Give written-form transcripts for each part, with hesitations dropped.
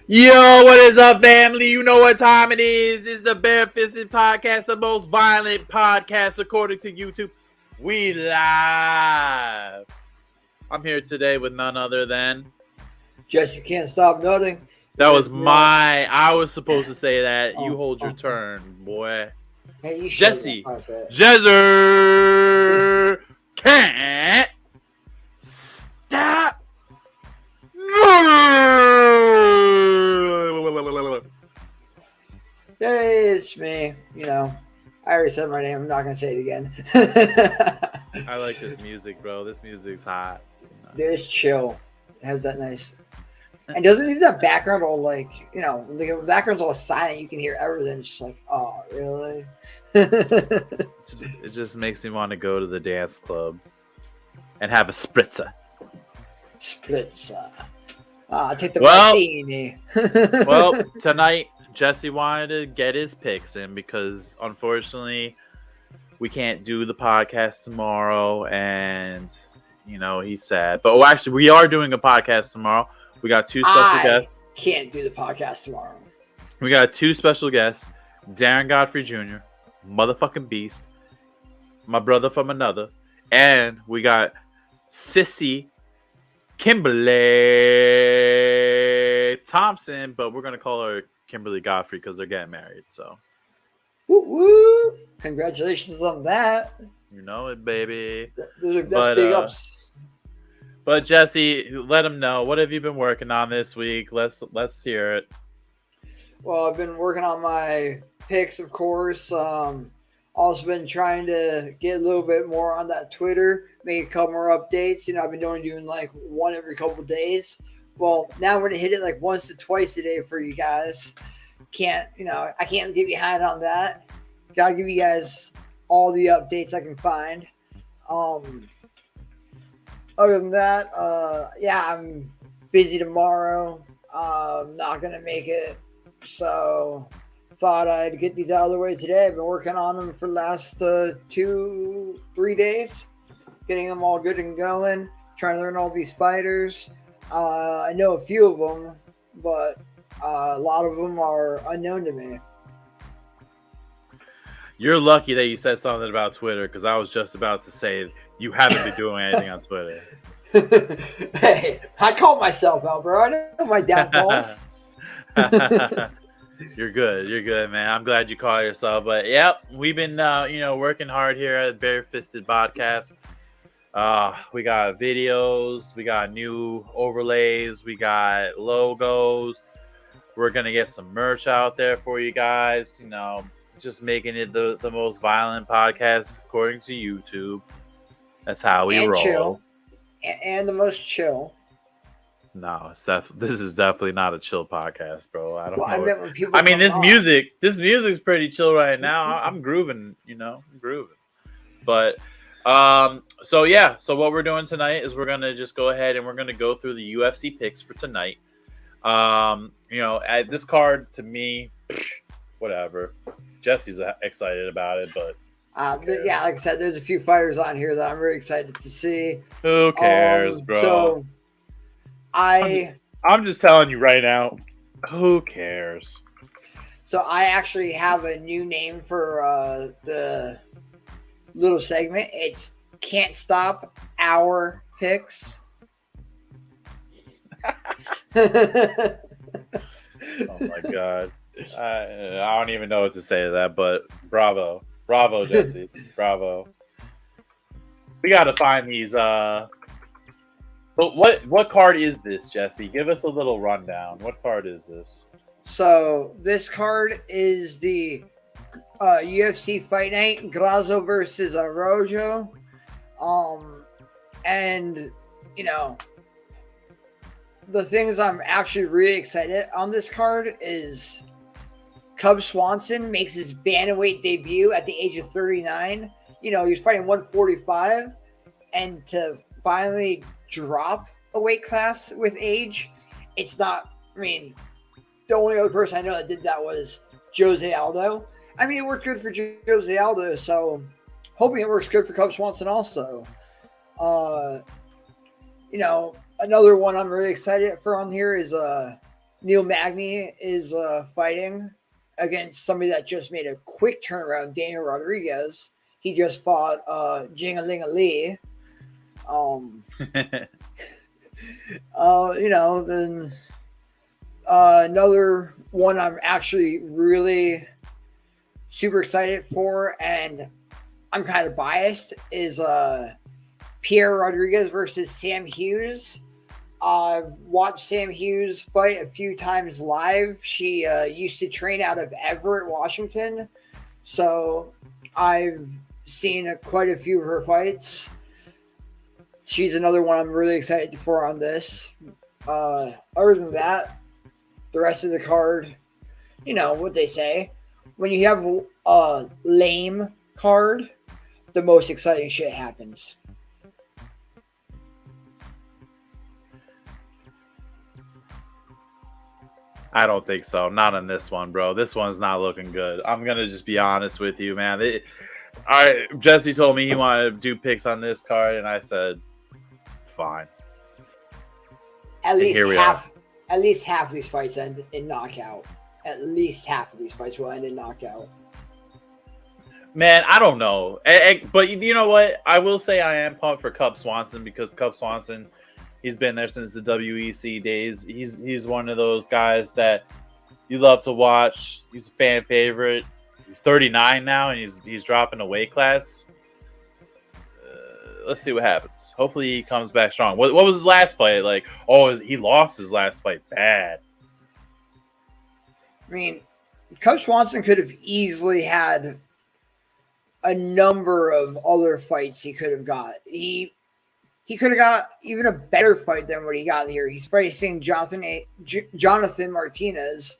Yo, what is up, family? You know what time it is. It's the Barefisted Podcast, the most violent podcast according to YouTube. We live. I'm here today with none other than... Jesse can't stop nutting. That was my... I was supposed to say that. You hold your turn, boy. Hey, you Jesse. Jezzer can't stop. Hey, it's me. You know, I already said my name. I'm not going to say it again. I like this music, bro. This music's hot. Dude, it's chill. It has that nice... And doesn't even that background all like, you know, the background's all silent. You can hear everything. It's just like, oh, really? It just makes me want to go to the dance club and have a spritzer. Spritzer. Take the martini. Well, tonight, Jesse wanted to get his picks in because, unfortunately, we can't do the podcast tomorrow. And, you know, he's sad. But actually, we are doing a podcast tomorrow. We got two special guests. Can't do the podcast tomorrow. We got two special guests. Darren Godfrey Jr., motherfucking beast. My brother from another. And we got Sissy Kimberly Thompson, but we're going to call her Kimberly Godfrey because they're getting married. So, woo woo! Congratulations on that. You know it, baby. That's big ups. But Jesse, let them know, what have you been working on this week? Let's hear it. Well, I've been working on my picks, of course. Also been trying to get a little bit more on that Twitter, make a couple more updates. You know, I've been doing like one every couple of days. Well, now we're gonna hit it like once to twice a day for you guys. I can't get behind on that. Gotta give you guys all the updates I can find. Other than that, I'm busy tomorrow. Not going to make it. So, thought I'd get these out of the way today. I've been working on them for the last 2-3 days. Getting them all good and going. Trying to learn all these fighters. I know a few of them, but a lot of them are unknown to me. You're lucky that you said something about Twitter because I was just about to say you haven't been doing anything on Twitter. Hey, I call myself out, bro. I know my downfalls. You're good, man. I'm glad you call yourself. But yep, we've been working hard here at Barefisted Podcast. We got videos, we got new overlays, we got logos. We're gonna get some merch out there for you guys. You know, just making it the most violent podcast according to YouTube. That's how we roll. Chill. And the most chill. No, this is definitely not a chill podcast, bro. I don't know. This music's pretty chill right now. I'm grooving, But so what we're doing tonight is we're gonna just go ahead and we're gonna go through the UFC picks for tonight. At this card, to me, whatever. Jesse's excited about it, but like I said, there's a few fighters on here that I'm very excited to see. Who cares, bro? So I'm just telling you right now, who cares? So I actually have a new name for the little segment. It's Can't Stop Our Picks. Oh my god. I don't even know what to say to that, but bravo, Jesse, bravo. We got to find these. But what card is this, Jesse? Give us a little rundown. What card is this? So this card is the UFC Fight Night, Grasso versus Araujo. And the things I'm actually really excited on this card is Cub Swanson makes his bantamweight debut at the age of 39. He was fighting 145, and to finally drop a weight class with age, it's not. The only other person I know that did that was Jose Aldo. It worked good for Jose Aldo, so hoping it works good for Cub Swanson also. Another one I'm really excited for on here is Neil Magny is fighting against somebody that just made a quick turnaround, Daniel Rodriguez. He just fought Jingalinga Lee. Then another one I'm actually really super excited for, and I'm kind of biased, is Pierre Rodriguez versus Sam Hughes. I've watched Sam Hughes fight a few times live. She used to train out of Everett, Washington. So I've seen quite a few of her fights. She's another one I'm really excited for on this. Other than that, the rest of the card, you know what they say. When you have a lame card, the most exciting shit happens. I don't think so. Not on this one, bro. This one's not looking good. I'm gonna just be honest with you, man. Jesse told me he wanted to do picks on this card, and I said, fine. At least half of these fights end in knockout. At least half of these fights will end in knockout. Man, I don't know. But you know what? I will say I am pumped for Cub Swanson, because Cub Swanson, he's been there since the WEC days. He's one of those guys that you love to watch. He's a fan favorite. He's 39 now, and he's dropping a weight class. Let's see what happens. Hopefully he comes back strong. What was his last fight? Like, he lost his last fight bad. I mean, Cub Swanson could have easily had a number of other fights he could have got. He could have got even a better fight than what he got here. He's facing Jonathan Martinez.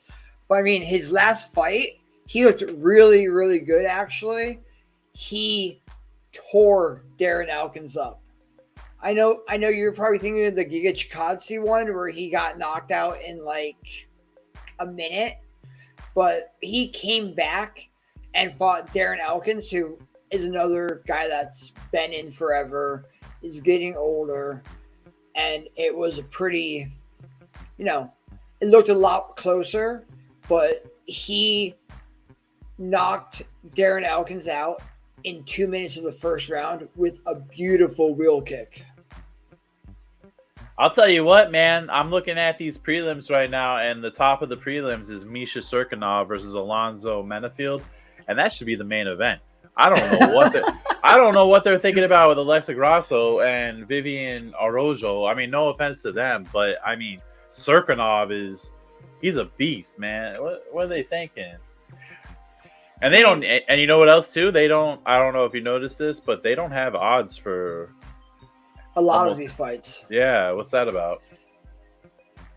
But I mean, his last fight, he looked really, really good, actually. He tore Darren Elkins up. I know you're probably thinking of the Giga Chikadze one where he got knocked out in like a minute. But he came back and fought Darren Elkins, who is another guy that's been in forever, is getting older. And it was a pretty, it looked a lot closer, but he knocked Darren Elkins out in 2 minutes of the first round with a beautiful wheel kick. I'll tell you what, man. I'm looking at these prelims right now, and the top of the prelims is Misha Serkinov versus Alonzo Menafield, and that should be the main event. I don't know what they're thinking about with Alexa Grasso and Vivian Araujo. I mean, no offense to them, but I mean, Serkinov he's a beast, man. What are they thinking? And they don't. And you know what else too? They don't. I don't know if you noticed this, but they don't have odds for a lot of these fights. Yeah, what's that about?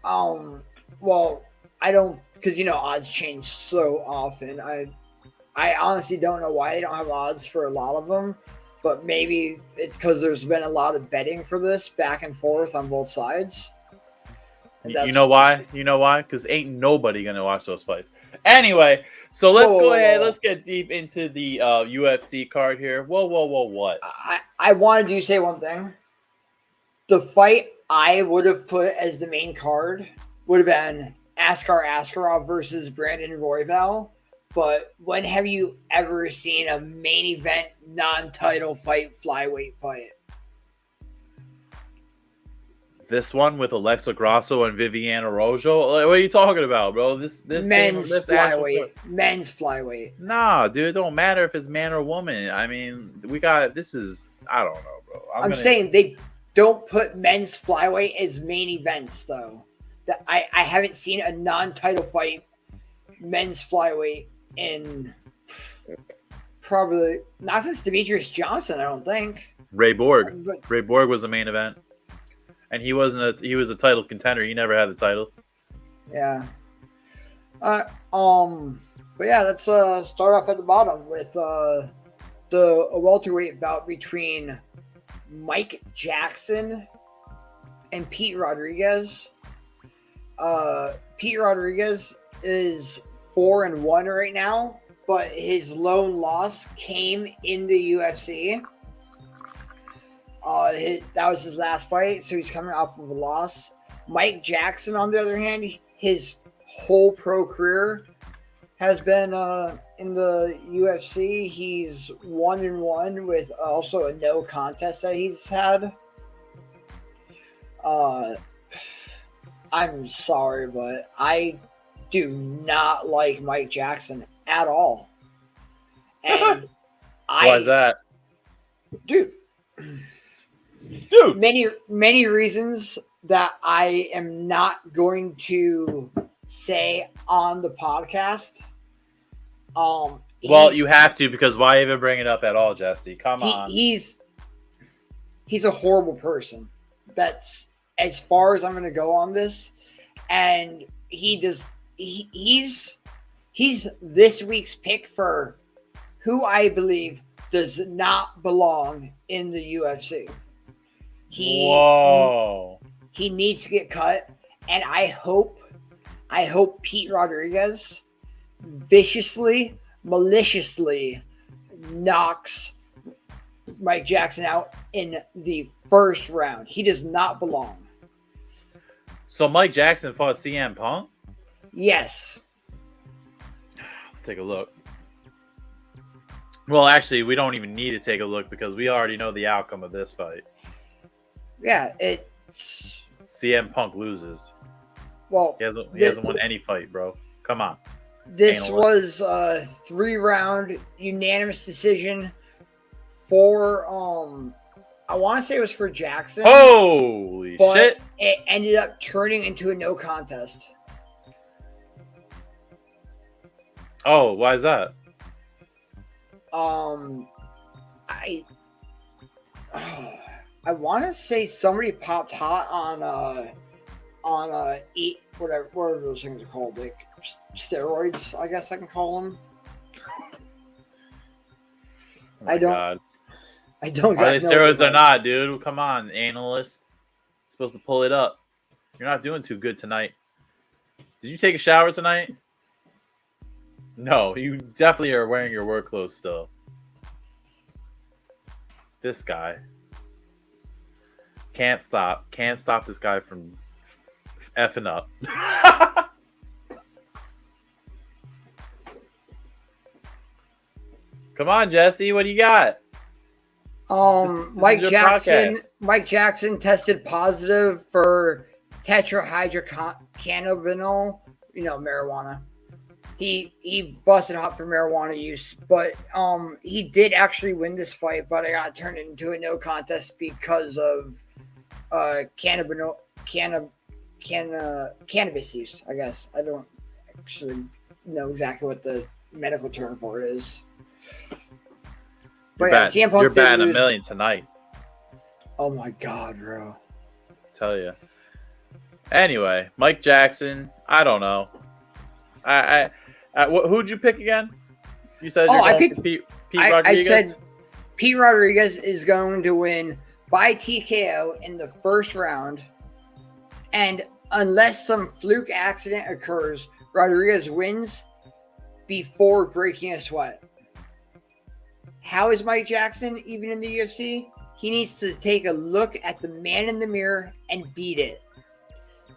Well, I don't, because odds change so often. I honestly don't know why they don't have odds for a lot of them, but maybe it's because there's been a lot of betting for this back and forth on both sides. You know why? Because ain't nobody gonna watch those fights. Anyway, so let's go ahead. Let's get deep into the UFC card here. Whoa, what? I wanted to say one thing. The fight I would have put as the main card would have been Askar Askarov versus Brandon Royval. But when have you ever seen a main event non-title fight flyweight fight? This one with Alexa Grasso and Viviana Rojo? What are you talking about, bro? This men's flyweight. Men's flyweight. Nah, dude, it don't matter if it's man or woman. I mean, I don't know, bro. I'm saying they don't put men's flyweight as main events, though. That I haven't seen a non-title fight men's flyweight in probably not since Demetrius Johnson, I don't think. Ray Borg. Ray Borg was the main event. And he was a title contender. He never had the title. Yeah. But yeah, let's start off at the bottom with the welterweight bout between Mike Jackson and Pete Rodriguez. Pete Rodriguez is 4-1 right now, but his lone loss came in the UFC. That was his last fight, so he's coming off of a loss. Mike Jackson, on the other hand, his whole pro career has been in the UFC. He's 1-1 with also a no contest that he's had. I'm sorry, but I do not like Mike Jackson at all. And why is that? Dude. Many reasons that I am not going to say on the podcast. Well, you have to, because why even bring it up at all, Jesse? Come on. He's a horrible person. That's as far as I'm going to go on this. And he's this week's pick for who I believe does not belong in the UFC. Whoa. He needs to get cut, and I hope Pete Rodriguez viciously, maliciously knocks Mike Jackson out in the first round. He does not belong. So Mike Jackson fought CM Punk? Yes. Let's take a look. Well, actually, we don't even need to take a look because we already know the outcome of this fight. Yeah, it's... CM Punk loses. Well, he hasn't won any fight, bro. Come on. This was a 3-round unanimous decision for I want to say it was for Jackson. Holy shit. It ended up turning into a no contest. Oh, why is that? I want to say somebody popped hot on whatever those things are called, like steroids, I guess I can call them. Oh my God. I don't. Are they steroids or not, dude? Come on, analyst. You're supposed to pull it up. You're not doing too good tonight. Did you take a shower tonight? No, you definitely are wearing your work clothes still. This guy. Can't stop this guy from effing up. Come on, Jesse, what do you got? Mike Jackson tested positive for tetrahydrocannabinol, marijuana. He busted hot for marijuana use, but he did actually win this fight, but it got turned into a no contest because of cannabis use, I guess. I don't actually know exactly what the medical term for it is. You're batting a million tonight. Oh my God, bro. Tell you. Anyway, Mike Jackson. I don't know. Who'd you pick again? You said I picked Pete Rodriguez. I said Pete Rodriguez is going to win by TKO in the first round, and unless some fluke accident occurs, Rodriguez wins before breaking a sweat. How is Mike Jackson even in the UFC? He needs to take a look at the man in the mirror and beat it.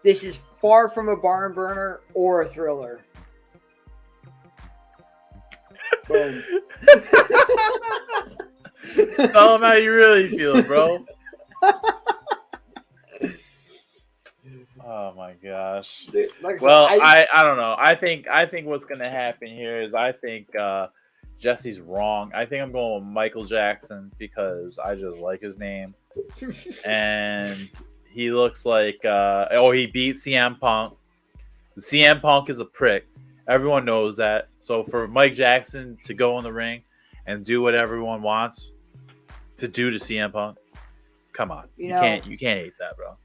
This is far from a barn burner or a thriller. Boom. Tell him how you really feel, bro. Oh my gosh. Dude, I don't know. I think what's gonna happen here is I think Jesse's wrong. I think I'm going with Michael Jackson because I just like his name. And he looks like he beat CM Punk. CM Punk is a prick. Everyone knows that. So for Mike Jackson to go in the ring and do what everyone wants to do to CM Punk, come on. You can't hate that, bro.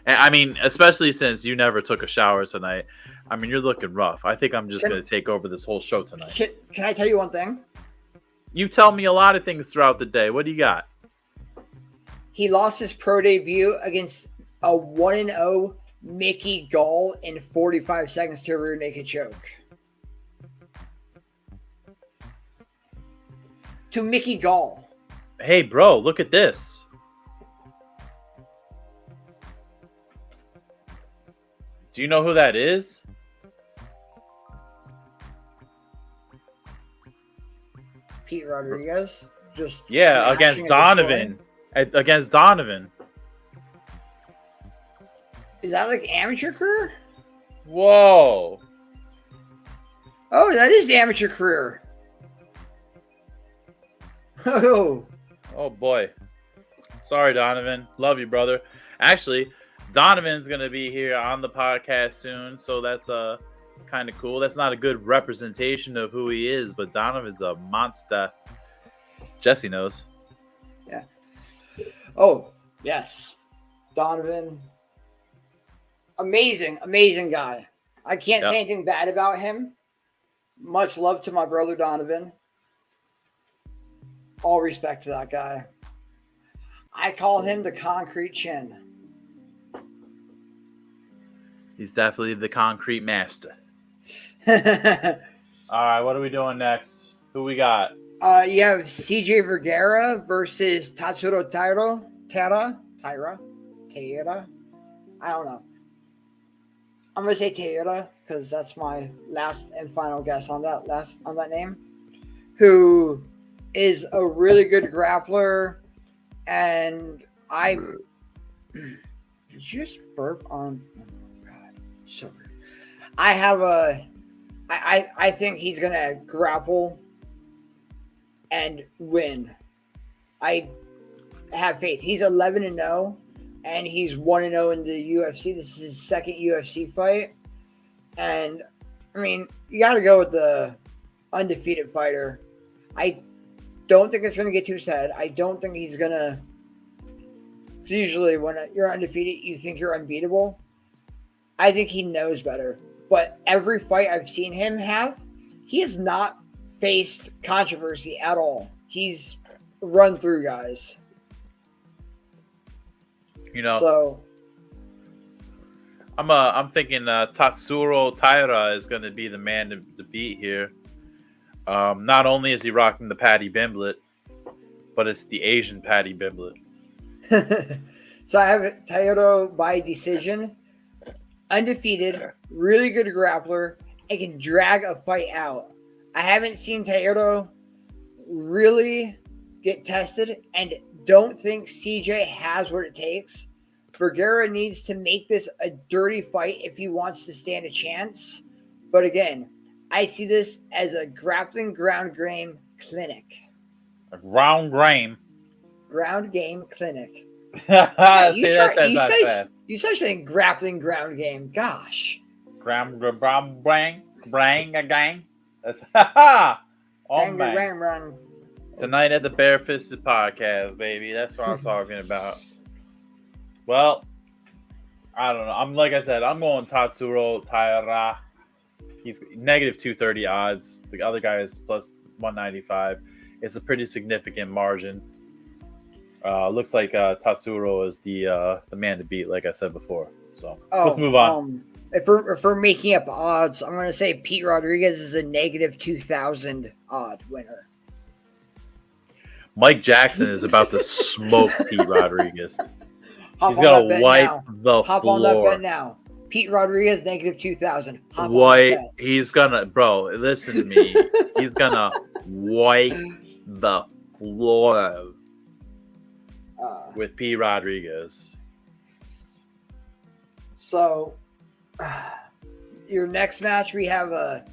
And I mean, especially since you never took a shower tonight. I mean, you're looking rough. I think I'm just going to take over this whole show tonight. Can I tell you one thing? You tell me a lot of things throughout the day. What do you got? He lost his pro debut against a 1-0 Mickey Gall in 45 seconds to a rear naked choke. To Mickey Gall. Hey, bro, look at this. Do you know who that is? Pete Rodriguez. Just Yeah, against smashing and Donovan. destroying. Against Donovan. Is that like amateur career? Whoa. Oh, that is the amateur career. Oh. Oh boy. Sorry, Donovan. Love you, brother. Actually, Donovan's gonna be here on the podcast soon, so that's kind of cool. That's not a good representation of who he is, but Donovan's a monster. Jesse knows. Yeah. Oh, yes. Donovan. Amazing guy. I can't say anything bad about him. Much love to my brother Donovan. All respect to that guy. I call him the concrete chin. He's definitely the concrete master. All right, what are we doing next? Who we got? You have CJ Vergara versus Tatsuro Taira. I don't know. I'm gonna say Taira because that's my last and final guess on that name. Who is a really good grappler, and did you just burp on? Oh my God, so rude. I think he's gonna grapple and win. I have faith. He's 11-0, and he's 1-0 in the UFC. This is his second UFC fight, and I mean, you got to go with the undefeated fighter. I don't think it's going to get to his head. I don't think he's going to. Usually, when you're undefeated, you think you're unbeatable. I think he knows better. But every fight I've seen him have, he has not faced controversy at all. He's run through guys. You know, so I'm thinking Tatsuro Taira is going to be the man to beat here. Not only is he rocking the Patty Bimblet, but it's the Asian Patty Bimblet. So I have Taira by decision. Undefeated, really good grappler, and can drag a fight out. I haven't seen Taira really get tested, and don't think CJ has what it takes. Vergara needs to make this a dirty fight if he wants to stand a chance. But again, I see this as a grappling ground game clinic. A ground game? Ground game clinic. Yeah, you start saying grappling ground game. Gosh. Ground gang. That's oh man. Tonight at the Barefisted Podcast, baby. That's what I'm talking about. Well, I don't know. I'm going Tatsuro Taira. He's negative 230 odds. The other guy is plus 195. It's a pretty significant margin. Looks like Tatsuro is the man to beat, like I said before. So let's move on. If we're making up odds, I'm going to say Pete Rodriguez is a negative 2,000 odd winner. Mike Jackson is about to smoke Pete Rodriguez. He's going to wipe the Hop floor. On that bet now. Pete Rodriguez, negative 2,000. He's going to, bro, listen to me. He's going to wipe the floor with Pete Rodriguez. So, your next match, we have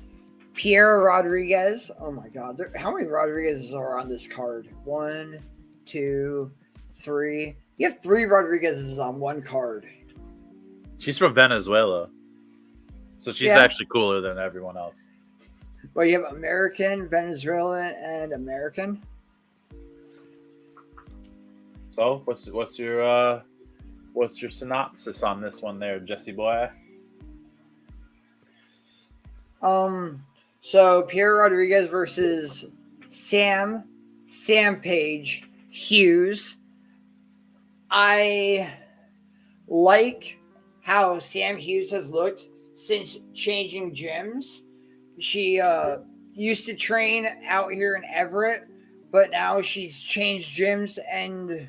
Pierre Rodriguez. Oh my God. How many Rodriguezes are on this card? 1, 2, 3. You have 3 Rodriguezes on one card. She's from Venezuela. So she's actually cooler than everyone else. Well, you have American, Venezuelan, and American. So what's your synopsis on this one there, Jesse boy? So Pierre Rodriguez versus Sam Page Hughes. I like how Sam Hughes has looked since changing gyms. She used to train out here in Everett, but now she's changed gyms, and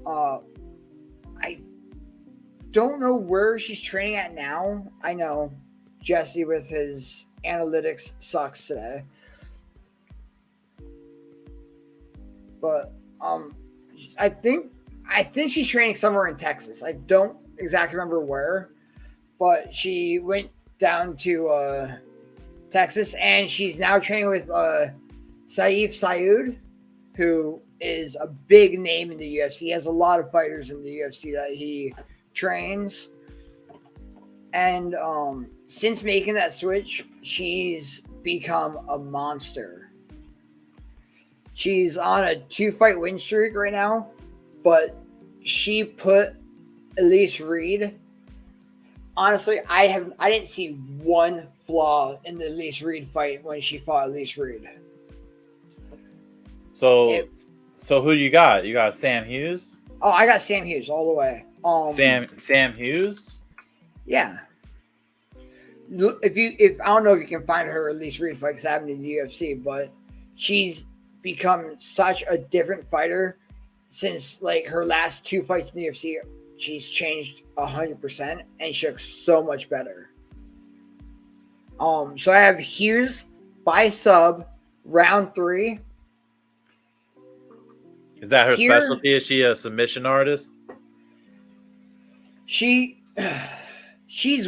I don't know where she's training at now. I know Jesse with his analytics sucks today. But I think she's training somewhere in Texas. I don't exactly remember where, but she went down to Texas, and she's now training with Saif Saud, who is a big name in the UFC. He has a lot of fighters in the UFC that he trains. And since making that switch, she's become a monster. She's on a 2-fight win streak right now, but she put Elise Reed. Honestly, I didn't see one flaw in the Elise Reed fight when she fought Elise Reed. So who you got? You got Sam Hughes? Oh, I got Sam Hughes all the way. Sam Hughes? Yeah. If I don't know if you can find her Elise Reed fight because I haven't in the UFC, but she's become such a different fighter since like her last 2 fights in the UFC. She's changed 100%, and she looks so much better. So I have Hughes by sub, round 3. Is that her specialty? Is she a submission artist? She's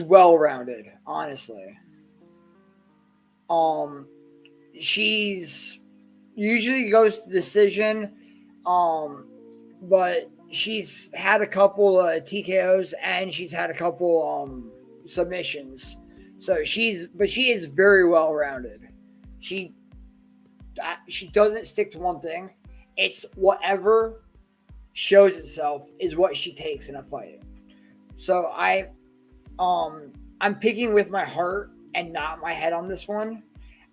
well-rounded, honestly. She's usually goes to decision, but she's had a couple TKOs and she's had a couple submissions. So she is very well-rounded. She doesn't stick to one thing. It's whatever shows itself is what she takes in a fight. So I'm picking with my heart and not my head on this one.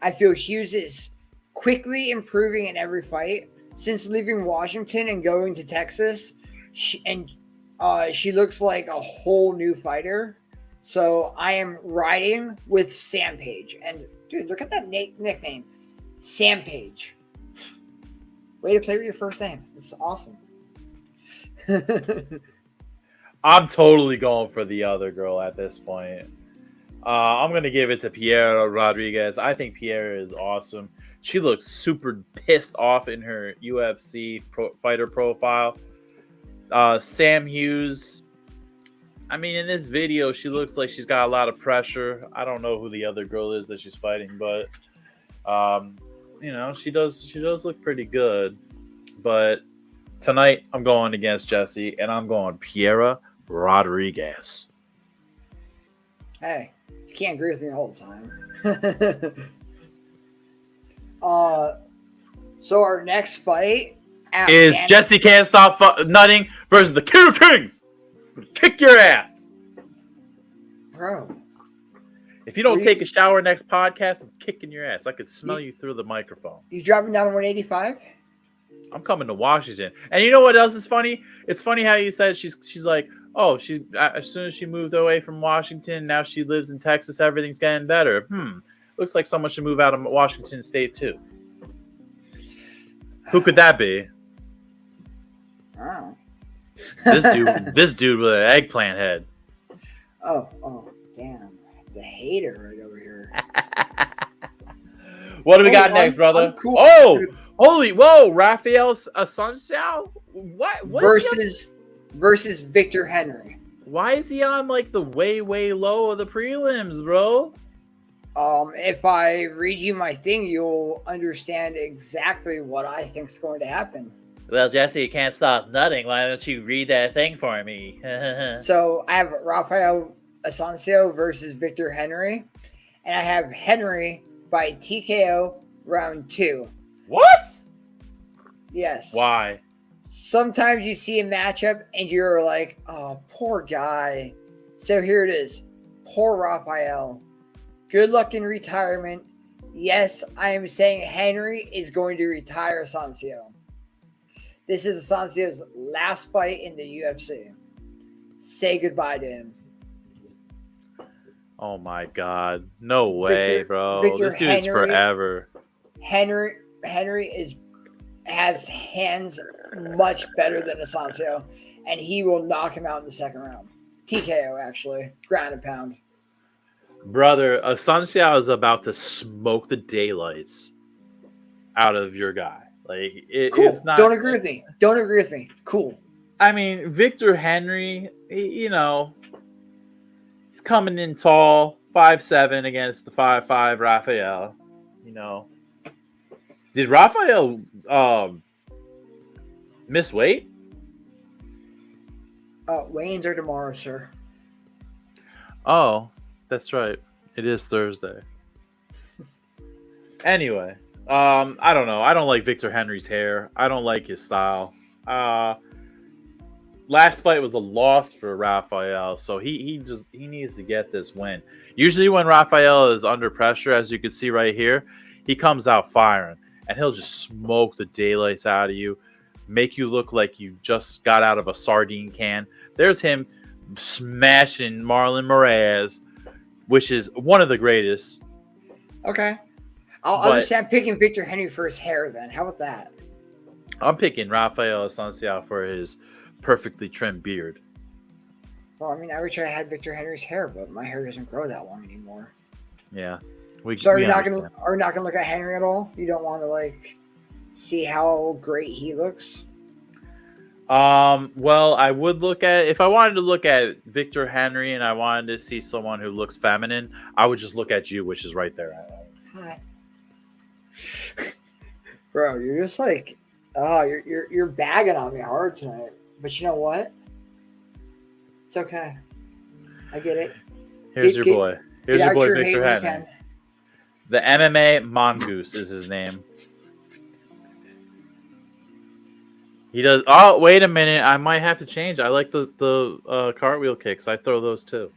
I feel Hughes is quickly improving in every fight since leaving Washington and going to Texas. She looks like a whole new fighter. So I am riding with Sam Page. And dude, look at that nickname, Sam Page. Way to play with your first name. It's awesome. I'm totally going for the other girl at this point. I'm going to give it to Piera Rodriguez. I think Piera is awesome. She looks super pissed off in her UFC fighter profile. Sam Hughes, I mean, in this video, she looks like she's got a lot of pressure. I don't know who the other girl is that she's fighting, but she does look pretty good. But tonight, I'm going against Jesse, and I'm going Piera Rodriguez. Hey, you can't agree with me all the time. So our next fight is Jesse Can't Stop Nutting versus the King of Kings. Kick your ass, bro. If you don't take a shower next podcast, I'm kicking your ass. I could smell you through the microphone. You driving down 185? I'm coming to Washington. And you know what else is funny? It's funny how you said she's like, oh, she's as soon as she moved away from Washington, now she lives in Texas. Everything's getting better. Looks like someone should move out of Washington State too. Who could that be? Oh. This dude with an eggplant head. Oh, damn. The hater right over here. What do we got next, brother? Cool. Whoa, Rafael Asuncion? What versus Victor Henry. Why is he on like the way low of the prelims, bro? If I read you my thing, you'll understand exactly what I think is going to happen. Well, Jesse, you can't stop nutting. Why don't you read that thing for me? So I have Rafael Asuncion versus Victor Henry, and I have Henry by TKO round 2. What? Yes. Why? Sometimes you see a matchup and you're like, oh, poor guy. So here it is. Poor Rafael. Good luck in retirement. Yes, I am saying Henry is going to retire Asuncion. This is Asuncion's last fight in the UFC. Say goodbye to him. Oh my God. No way, bro. Victor this dude's Henry, forever. Henry has hands much better than Asuncion, and he will knock him out in the second round. TKO, actually. Ground and pound. Brother, Sun Xiao is about to smoke the daylights out of your guy. Like Cool. it's not. Don't agree with me. Don't agree with me. Cool. I mean, Victor Henry, you know, he's coming in tall, 5'7" against the 5'5" Rafael. You know, did Rafael miss weight? Weigh-ins are tomorrow, sir. Oh, that's right. It is Thursday. Anyway, I don't know. I don't like Victor Henry's hair. I don't like his style. Last fight was a loss for Rafael, so he needs to get this win. Usually when Rafael is under pressure, as you can see right here, he comes out firing, and he'll just smoke the daylights out of you, make you look like you just got out of a sardine can. There's him smashing Marlon Moraes, which is one of the greatest. Okay. I'll understand picking Victor Henry for his hair then. How about that? I'm picking Rafael Asunciao for his perfectly trimmed beard. Well, I mean, I wish I had Victor Henry's hair, but my hair doesn't grow that long anymore. Yeah. So are you not gonna look at Henry at all? You don't want to like see how great he looks? Well, I would look at, if I wanted to look at Victor Henry and I wanted to see someone who looks feminine, I would just look at you, which is right there. Hi. Bro, you're just like, you're bagging on me hard tonight. But you know what? It's okay. I get it. Here's your boy. Here's your boy, Victor Henry. The MMA Mongoose is his name. He does. Oh, wait a minute. I might have to change. I like the cartwheel kicks. I throw those too.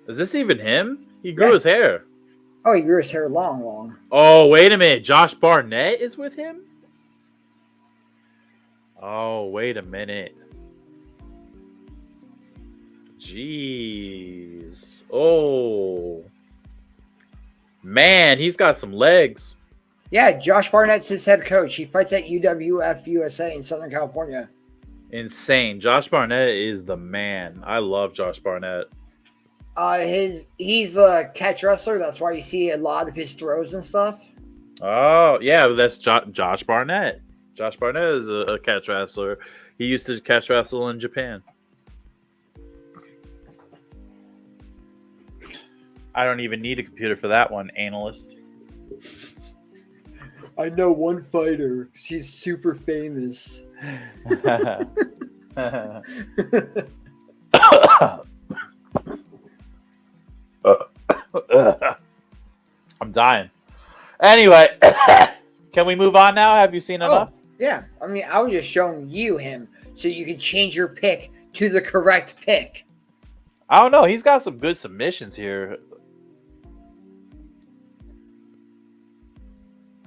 Is this even him? He grew his hair. Oh, he grew his hair long. Oh, wait a minute. Josh Barnett is with him? Oh, wait a minute. Jeez. Oh. Man, he's got some legs. Yeah, Josh Barnett's his head coach. He fights at UWF USA in Southern California. Insane. Josh Barnett is the man. I love Josh Barnett. He's a catch wrestler. That's why you see a lot of his throws and stuff. Oh, yeah, that's Josh Barnett. Josh Barnett is a catch wrestler. He used to catch wrestle in Japan. I don't even need a computer for that one, analyst. I know one fighter. She's super famous. I'm dying. Anyway, can we move on now? Have you seen enough? Yeah. I mean, I was just showing you him so you can change your pick to the correct pick. I don't know. He's got some good submissions here.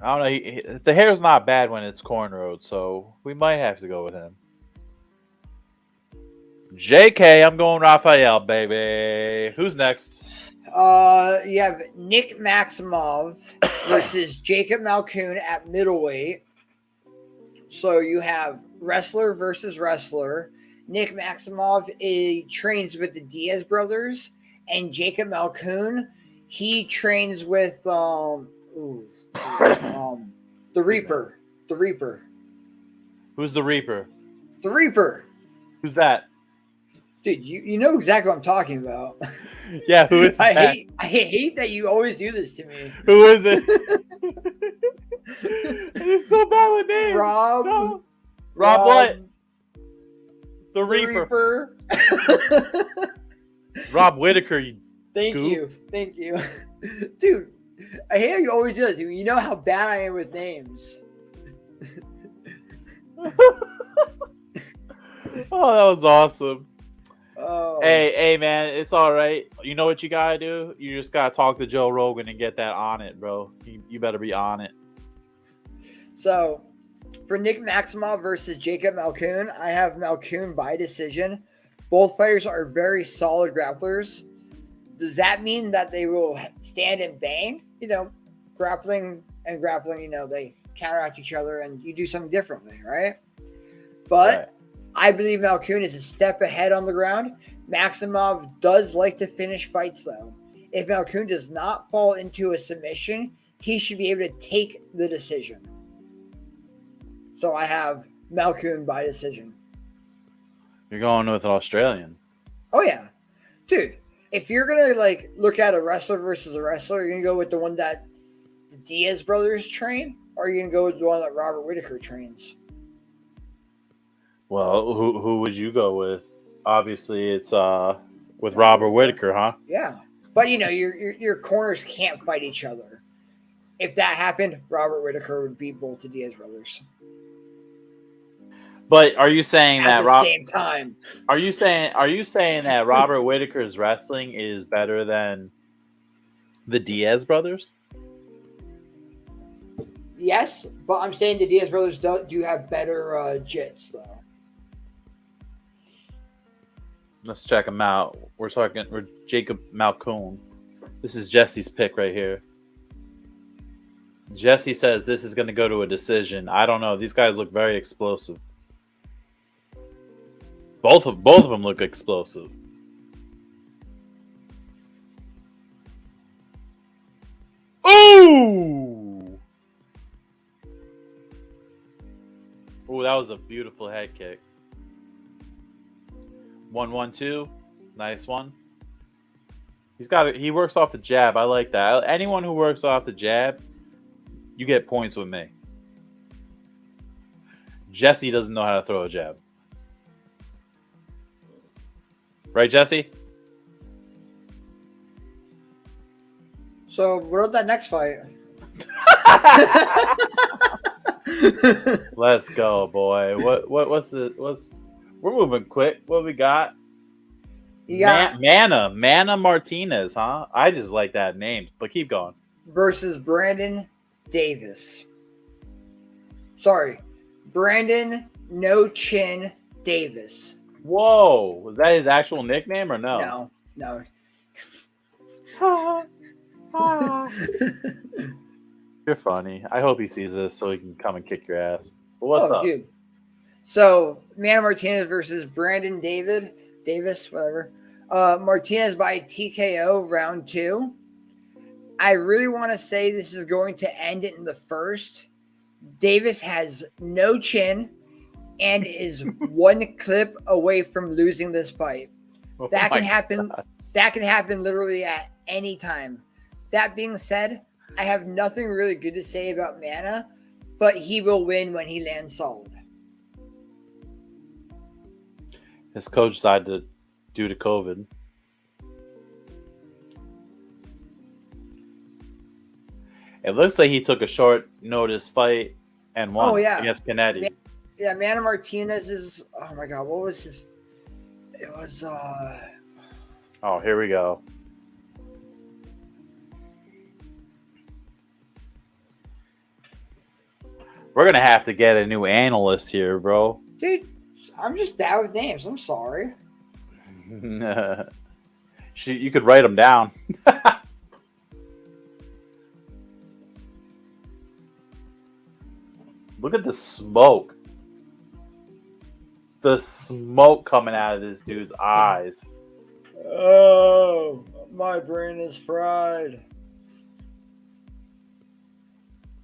I don't know. The hair's not bad when it's cornrowed, so we might have to go with him. JK, I'm going Rafael, baby. Who's next? You have Nick Maximov versus Jacob Malkoun at middleweight. So you have wrestler versus wrestler. Nick Maximov trains with the Diaz brothers, and Jacob Malkoun, he trains with the Reaper. The Reaper. Who's the Reaper? The Reaper. Who's that? Dude, you know exactly what I'm talking about. Yeah, who is that? I hate that you always do this to me. Who is it? It's so bad with names. Rob. No. Rob what? The Reaper. Rob Whitaker. Thank you. Dude, I hate how you always do that to me. You know how bad I am with names. Oh, that was awesome. Oh. Hey, man, it's all right. You know what you gotta do? You just gotta talk to Joe Rogan and get that on it, bro. You better be on it. So, for Nick Maximov versus Jacob Malkoun, I have Malkoun by decision. Both fighters are very solid grapplers. Does that mean that they will stand and bang? You know, grappling, you know, they counteract each other and you do something differently, right? But I believe Malkoun is a step ahead on the ground. Maximov does like to finish fights, though. If Malkoun does not fall into a submission, he should be able to take the decision. So I have Malkoun by decision. You're going with an Australian. Oh, yeah. Dude, if you're going to look at a wrestler versus a wrestler, you're going to go with the one that the Diaz brothers train, or are you going to go with the one that Robert Whittaker trains? Well, who would you go with? Obviously, it's with Robert Whittaker, huh? Yeah. But, your corners can't fight each other. If that happened, Robert Whittaker would beat both the Diaz brothers. But are you saying at the same time? Are you saying that Robert Whittaker's wrestling is better than the Diaz brothers? Yes, but I'm saying the Diaz brothers do have better jits, though. Let's check them out. We're Jacob Malkoun. This is Jesse's pick right here. Jesse says this is going to go to a decision. I don't know. These guys look very explosive. Both of them look explosive. Ooh! Ooh, that was a beautiful head kick. 1-1-2. Nice one. He works off the jab. I like that. Anyone who works off the jab, you get points with me. Jesse doesn't know how to throw a jab. Right, Jesse? So, what about that next fight? Let's go, boy. We're moving quick. What we got? Mana Martinez, huh? I just like that name, but keep going. Versus Brandon Davis. Sorry, Brandon No Chin Davis. Whoa, was that his actual nickname or no? No. You're funny. I hope he sees this so he can come and kick your ass. But what's up? Dude. So, Mana Martinez versus Brandon Davis, whatever. Martinez by TKO round 2. I really want to say this is going to end in the first. Davis has no chin and is one clip away from losing this fight. That can happen. God. That can happen literally at any time. That being said, I have nothing really good to say about Mana, but he will win when he lands solid. His coach died due to COVID. It looks like he took a short notice fight and won against Kennedy. Mana Martinez is. Oh my God, what was his? It was. Oh, here we go. We're gonna have to get a new analyst here, bro. Dude, I'm just bad with names. I'm sorry. You could write them down. Look at the smoke. The smoke coming out of this dude's eyes. Oh, my brain is fried.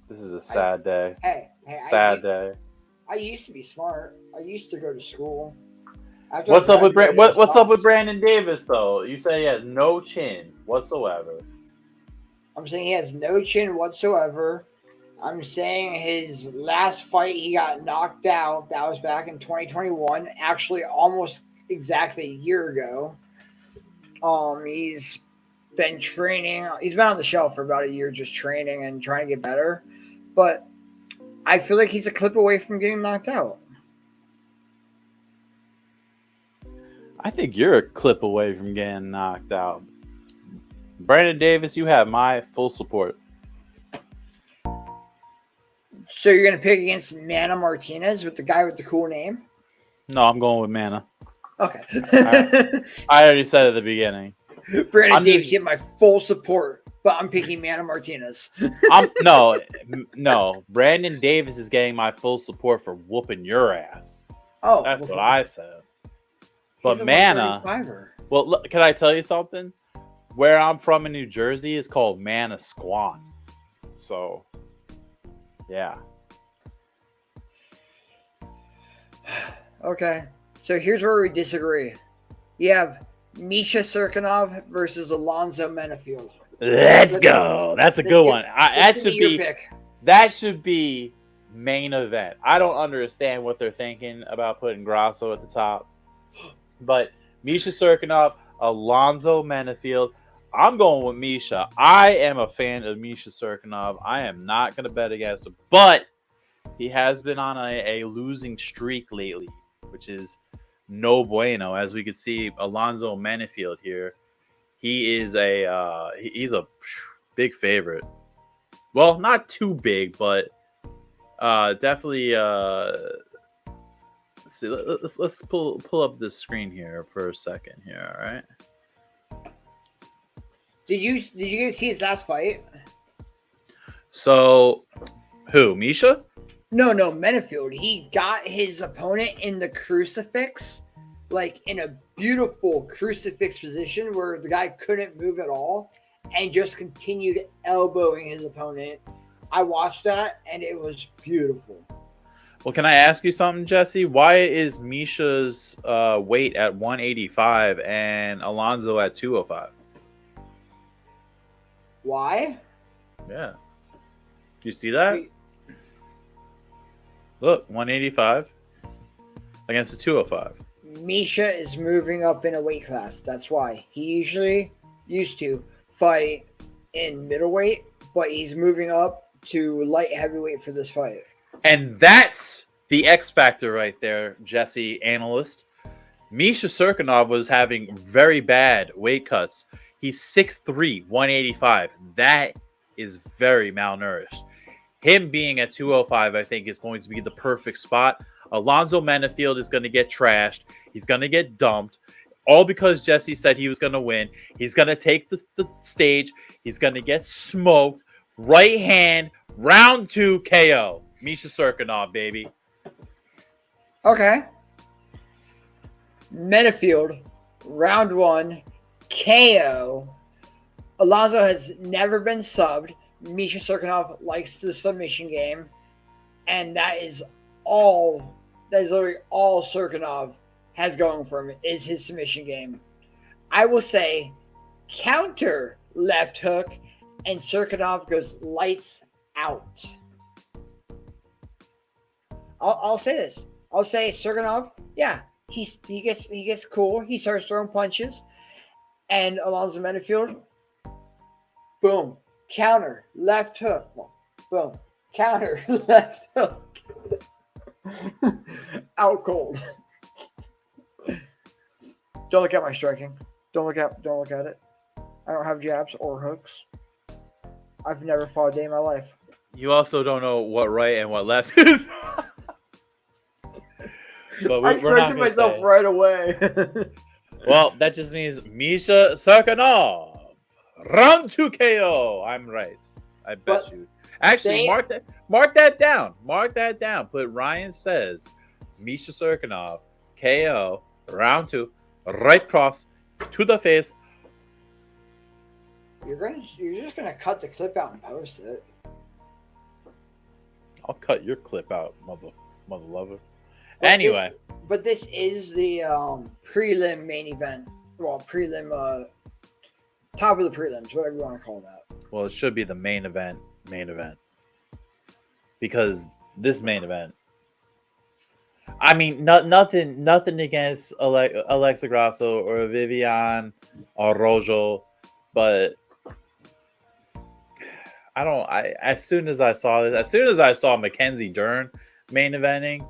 This is a sad day. Sad day. I used to be smart. I used to go to school. What's up with Brandon Davis though? You say he has no chin whatsoever. I'm saying he has no chin whatsoever. I'm saying his last fight he got knocked out. That was back in 2021. Actually, almost exactly a year ago. He's been training. He's been on the shelf for about a year, just training and trying to get better. But I feel like he's a clip away from getting knocked out. I think you're a clip away from getting knocked out. Brandon Davis, you have my full support. So you're going to pick against Mana Martinez with the guy with the cool name? No, I'm going with Mana. Okay. I already said at the beginning. Brandon Davis, you have my full support, but I'm picking Mana Martinez. No. Brandon Davis is getting my full support for whooping your ass. Oh, That's well, what I said. But he's a Mana, 135er. well, look, can I tell you something? Where I'm from in New Jersey is called Manasquan. So, yeah. Okay, so here's where we disagree. You have Misha Serkinov versus Alonzo Menafield. Let's go. That's a good one. That should be main event. I don't understand what they're thinking about putting Grasso at the top. But Misha Serkinov, Alonzo Menafield. I'm going with Misha. I am a fan of Misha Serkinov. I am not going to bet against him. But he has been on a losing streak lately, which is no bueno. As we can see, Alonzo Menafield here. He is he's a big favorite. Well, not too big, but definitely. See, let's pull up this screen here for a second here. All right. Did you guys see his last fight? So, who? Misha? No, Menafield. He got his opponent in the crucifix, like in a beautiful crucifix position where the guy couldn't move at all, and just continued elbowing his opponent. I watched that, and it was beautiful. Well, can I ask you something, Jesse? Why is Misha's weight at 185 and Alonzo at 205? Why? Yeah. You see that? Look, 185 against the 205. Misha is moving up in a weight class. That's why. He usually used to fight in middleweight, but he's moving up to light heavyweight for this fight. And that's the X factor right there, Jesse, analyst. Misha Serkinov was having very bad weight cuts. He's 6'3", 185. That is very malnourished. Him being at 205, I think, is going to be the perfect spot. Alonzo Menafield is going to get trashed. He's going to get dumped. All because Jesse said he was going to win. He's going to take the stage. He's going to get smoked. Right hand, round 2 KO. Misha Serkinov, baby. Okay. Menafield, round 1, KO. Alonzo has never been subbed. Misha Serkinov likes the submission game. And that is literally all Serkinov has going for him is his submission game. I will say counter left hook and Serkinov goes lights out. I'll say this. I'll say Serkinov, yeah, he gets cool. He starts throwing punches. And Alonzo Menafield, boom, counter, left hook. Boom, counter, left hook. Out cold. Don't look at my striking. Don't look at it. I don't have jabs or hooks. I've never fought a day in my life. You also don't know what right and what left is. But I corrected myself right away. Well, that just means Misha Serkinov, round 2 KO. I'm right. I bet you. Actually, mark that down. Mark that down. Put Ryan says Misha Serkinov, KO, round 2, right cross to the face. You're just gonna cut the clip out and post it. I'll cut your clip out, mother lover. Anyway, but this is the prelim main event. Well, prelim, top of the prelims, whatever you want to call that. Well, it should be the main event, because this main event. I mean, nothing against Alexa Grasso or Viviane Araujo, but as soon as I saw Mackenzie Dern main eventing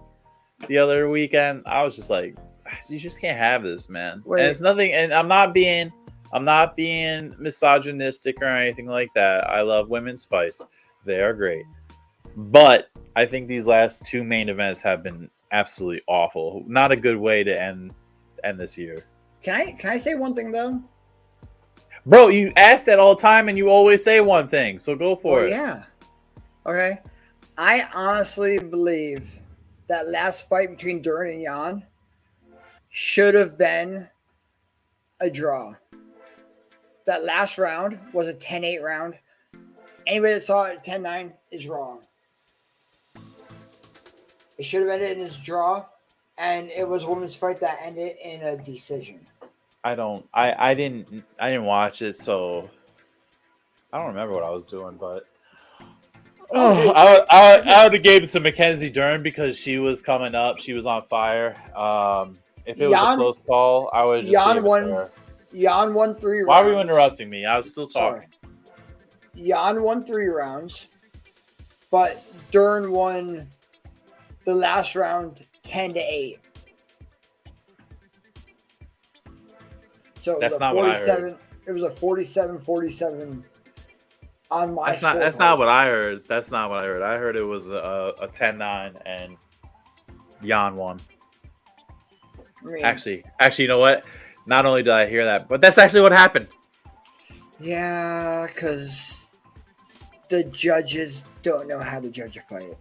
the other weekend, I was just like, you just can't have this, man. Wait. And it's nothing. And I'm not being misogynistic or anything like that. I love women's fights; they are great. But I think these last 2 main events have been absolutely awful. Not a good way to end this year. Can I say one thing though? Bro, you ask that all the time, and you always say one thing. So go for it. Yeah. Okay. I honestly believe that last fight between Dern and Jan should have been a draw. That last round was a 10-8 round. Anybody that saw it at 10-9 is wrong. It should have ended in this draw, and it was a women's fight that ended in a decision. I didn't watch it, so I don't remember what I was doing, but I would have gave it to Mackenzie Dern because she was coming up. She was on fire. If it was a close call, I would have just gave it to her. Jan won 3 rounds. Why were you interrupting me? I was still talking. Sorry. Jan won 3 rounds, but Dern won the last round 10-8. So that's not what I heard. It was a 47-47 on my score. That's not what I heard. That's not what I heard. I heard it was a 10-9 and Jan won. I mean, actually, you know what? Not only did I hear that, but that's actually what happened. Yeah, because the judges don't know how to judge a fight.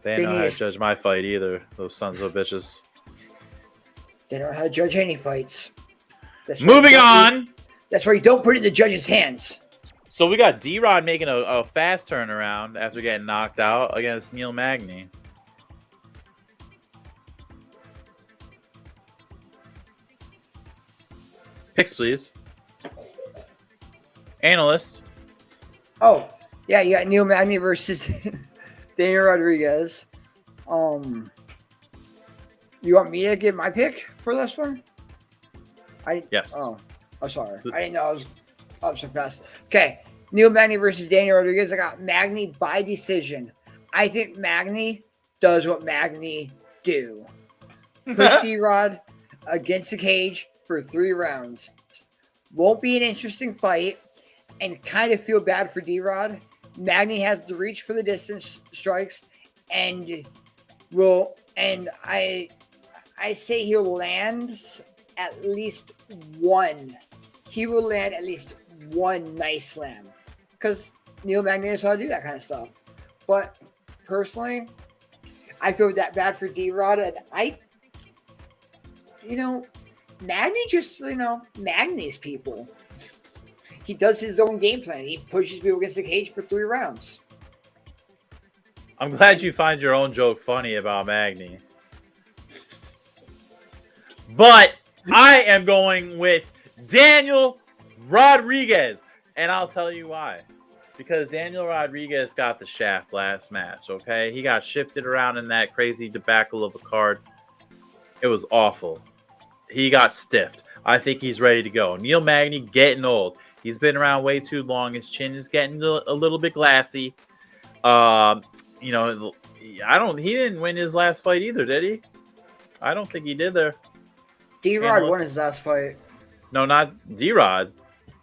They didn't know how to judge my fight either, those sons of bitches. They don't know how to judge any fights. Moving on! That's why you don't put it in the judge's hands. So we got D-Rod making a fast turnaround after getting knocked out against Neil Magny. Picks, please. Analyst. Oh, yeah, you got Neil Magny versus Daniel Rodriguez. You want me to give my pick for this one? Yes. Oh, sorry. I didn't know I was up so fast. Okay, Neil Magny versus Daniel Rodriguez. I got Magny by decision. I think Magny does what Magny do. Push D-Rod against the cage for 3 rounds. Won't be an interesting fight, and kind of feel bad for D-Rod. Magny has the reach for the distance strikes, and I say he'll land at least one. He will land at least one nice slam, because Neil Magny knows how to do that kind of stuff. But personally, I feel that bad for D-Rod, and Magny just, Magny's people. He does his own game plan. He pushes people against the cage for 3 rounds. I'm glad you find your own joke funny about Magny. But I am going with Daniel Rodriguez. And I'll tell you why. Because Daniel Rodriguez got the shaft last match, okay? He got shifted around in that crazy debacle of a card. It was awful. He got stiffed. I think he's ready to go. Neil Magny getting old. He's been around way too long. His chin is getting a little bit glassy. He didn't win his last fight either, did he? I don't think he did there. D-Rod won his last fight. No, not D-Rod.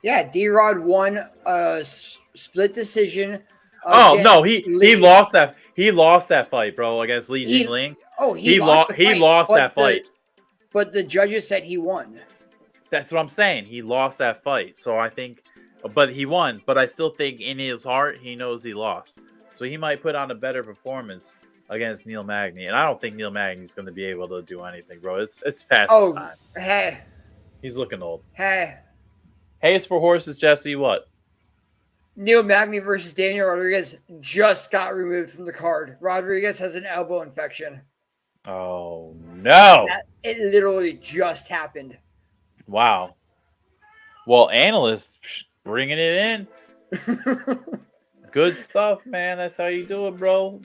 Yeah, D-Rod won a split decision. Oh no, he lost that. He lost that fight, bro, against Li Jingliang. Oh, he lost that fight. But the judges said he won. That's what I'm saying. He lost that fight. So I think, but he won. But I still think in his heart, he knows he lost. So he might put on a better performance against Neil Magny. And I don't think Neil Magny's going to be able to do anything, bro. It's past his time. Hey. He's looking old. Hey. Hayes for horses, Jesse, what? Neil Magny versus Daniel Rodriguez just got removed from the card. Rodriguez has an elbow infection. Oh, no. It literally just happened. Wow. Well, analysts bringing it in. Good stuff, man. That's how you do it, bro.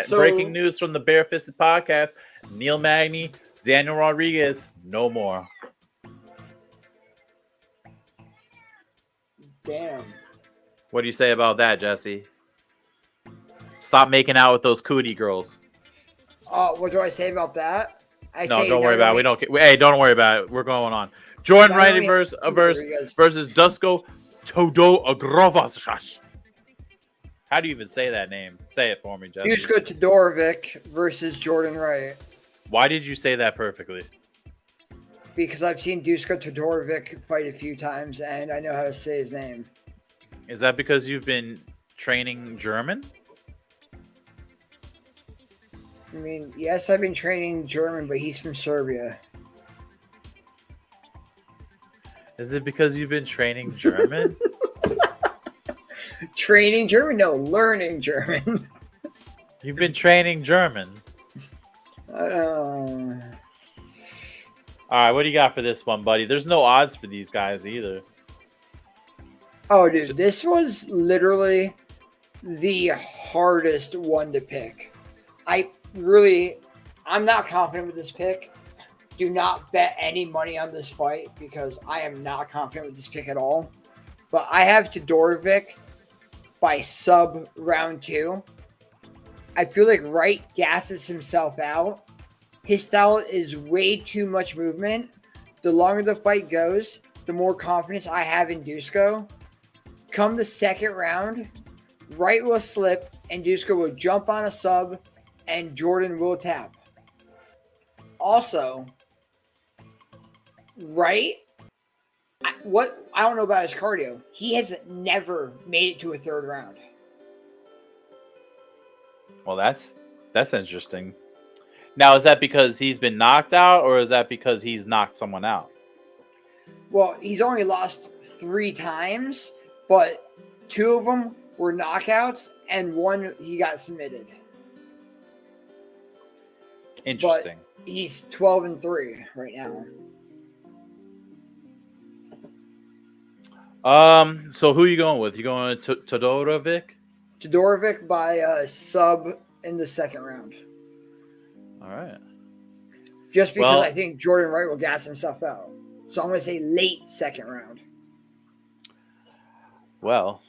Breaking news from the Barefisted Podcast. Neil Magny, Daniel Rodriguez, no more. Damn. What do you say about that, Jesse? Stop making out with those cootie girls. What do I say about that? Don't worry about it. We don't. Hey, don't worry about it. We're going on. Jordan Wright versus Dusko Todo Agrovasash. How do you even say that name? Say it for me, Jesse. Dusko Todorovic versus Jordan Wright. Why did you say that perfectly? Because I've seen Dusko Todorovic fight a few times, and I know how to say his name. Is that because you've been training German? I mean, yes, I've been training German, but he's from Serbia. Is it because you've been training German? Training German? No, learning German. You've been training German. Uh, All right, what do you got for this one, buddy? There's no odds for these guys either. oh, dude, this was literally the hardest one to pick. I'm not confident with this pick. Do not bet any money on this fight because I am not confident with this pick at all. But I have Todorovic by sub round 2. I feel like Wright gasses himself out. His style is way too much movement. The longer the fight goes, the more confidence I have in Dusko. Come the second round, Wright will slip and Dusko will jump on a sub and Jordan will tap. Also, Wright, I don't know about his cardio. He has never made it to a third round. Well, that's interesting. Now, is that because he's been knocked out, or is that because he's knocked someone out? Well, he's only lost 3 times, but 2 of them were knockouts, and 1 he got submitted. Interesting. But he's 12-3 right now. So who are you going with? You going to Todorovic? Todorovic by sub in the second round. All right. Just because I think Jordan Wright will gas himself out. So I'm going to say late second round. Well,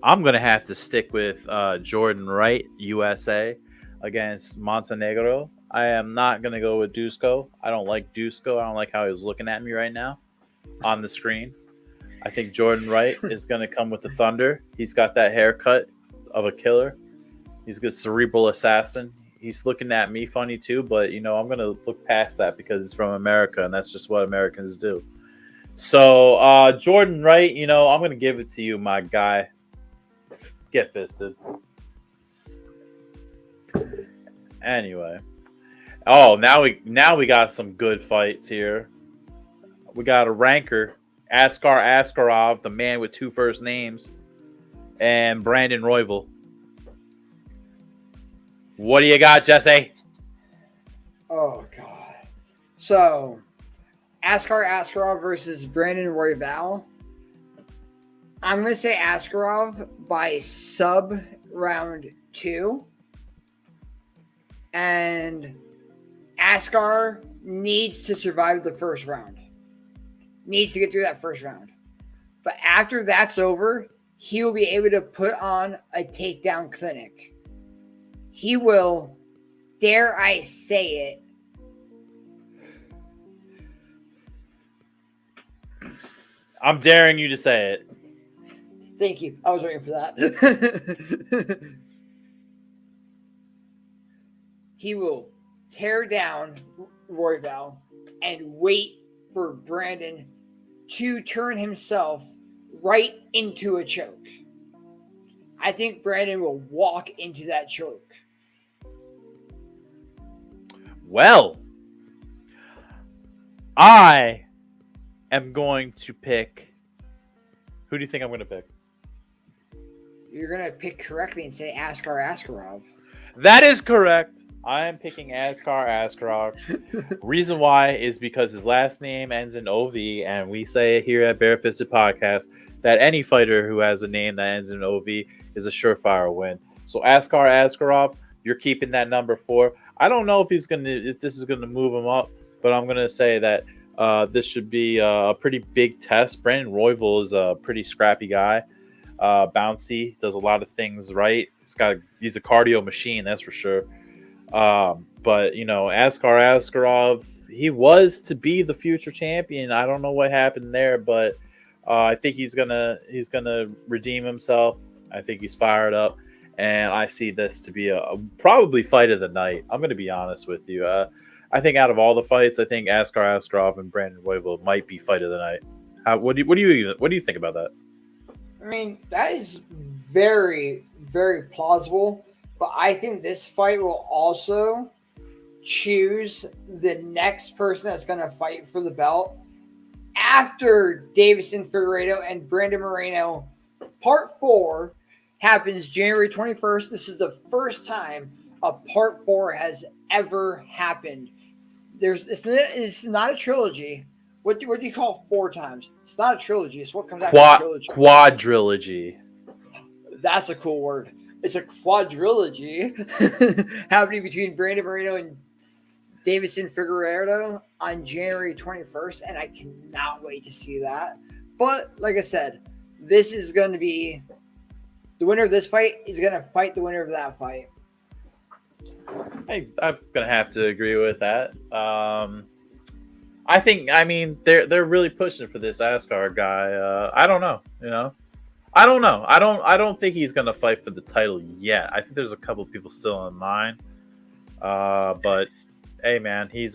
I'm going to have to stick with Jordan Wright, USA, against Montenegro. I am not going to go with Dusko. I don't like Dusko. I don't like how he's looking at me right now on the screen. I think Jordan Wright is going to come with the thunder. He's got that haircut of a killer. He's a good cerebral assassin. He's looking at me funny too, but I'm going to look past that because he's from America, and that's just what Americans do. So, Jordan Wright, I'm going to give it to you, my guy. Get fisted. Anyway. Oh, now we got some good fights here. We got a ranker, Askar Askarov, the man with 2 first names, and Brandon Royval. What do you got, Jesse? Oh, God. So, Askar Askarov versus Brandon Royval. I'm going to say Askarov by sub round 2. And Askar needs to survive the first round. Needs to get through that first round. But after that's over, he will be able to put on a takedown clinic. He will, dare I say it, I'm daring you to say it. Thank you. I was waiting for that. He will tear down Royval and wait for Brandon to turn himself right into a choke. I think Brandon will walk into that choke. Well, I am going to pick. Who do you think I'm going to pick? You're going to pick correctly and say Askar Askarov. That is correct. I am picking Askar Askarov. Reason why is because his last name ends in OV, and we say here at Barefisted Podcast that any fighter who has a name that ends in OV is a surefire win. So Askar Askarov, you're keeping that number 4. I don't know if this is gonna move him up, but I'm gonna say that this should be a pretty big test. Brandon Royval is a pretty scrappy guy, bouncy, does a lot of things right. He's a cardio machine, that's for sure. But Askar Askarov, he was to be the future champion. I don't know what happened there, but I think he's gonna redeem himself. I think he's fired up. And I see this to be a probably fight of the night. I'm going to be honest with you. I think out of all the fights, I think Askar Askarov and Brandon Royval might be fight of the night. What do you think about that? I mean, that is very, very plausible. But I think this fight will also choose the next person that's going to fight for the belt after Davison Figueiredo and Brandon Moreno. Part 4 happens January 21st. This is the first time a part 4 has ever happened. It's not a trilogy. What do you call 4 times? It's not a trilogy. It's what comes after a trilogy. Quadrilogy. That's a cool word. It's a quadrilogy happening between Brandon Moreno and Davison Figueiredo on January 21st, and I cannot wait to see that. But like I said, this is going to be the winner of this fight is going to fight the winner of that fight. I'm gonna have to agree with that. I think, they're really pushing for this Askar guy. I don't know, I don't know. I don't think he's gonna fight for the title yet. I think there's a couple people still in line. But hey, man, he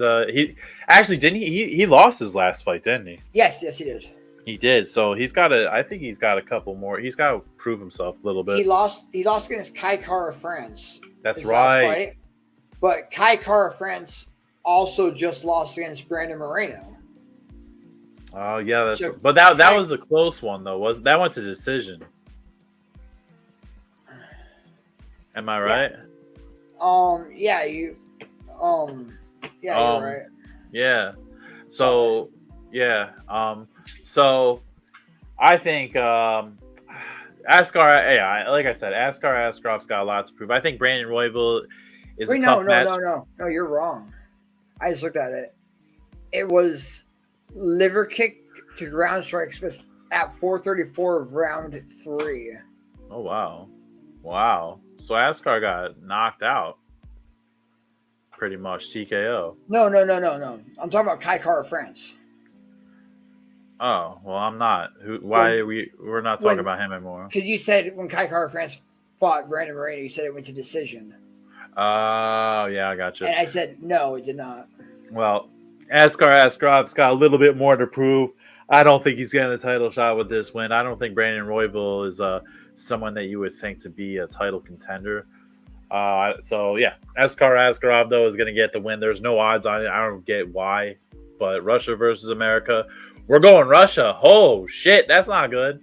actually didn't he lost his last fight, didn't he? Yes, he did. He did. So I think he's got a couple more. He's got to prove himself a little bit. He lost against Kai Kara France. That's right. But Kai Kara France also just lost against Brandon Moreno. Oh yeah, but that was a close one though. That went to decision? Am I right? Yeah. You're right. Yeah. So yeah. So I think Askar. Yeah, like I said, Askarov's got a lot to prove. I think Brandon Royval is a tough match. No, you're wrong. I just looked at it. It was liver kick to ground strikes at 4:34 of round 3. Oh wow. So Askar got knocked out. Pretty much TKO. No. I'm talking about Kai Kara France. Oh well, I'm not. We're not talking about him anymore? Because you said when Kai Kara France fought Brandon Moreno, you said it went to decision. Oh yeah, I got you. And I said no, it did not. Well, Askarov's got a little bit more to prove. I don't think he's getting the title shot with this win. I don't think Brandon Royval is someone that you would think to be a title contender. So yeah, Askarov though is going to get the win. There's no odds on it. I don't get why, but Russia versus America. We're going Russia. Oh shit, that's not good.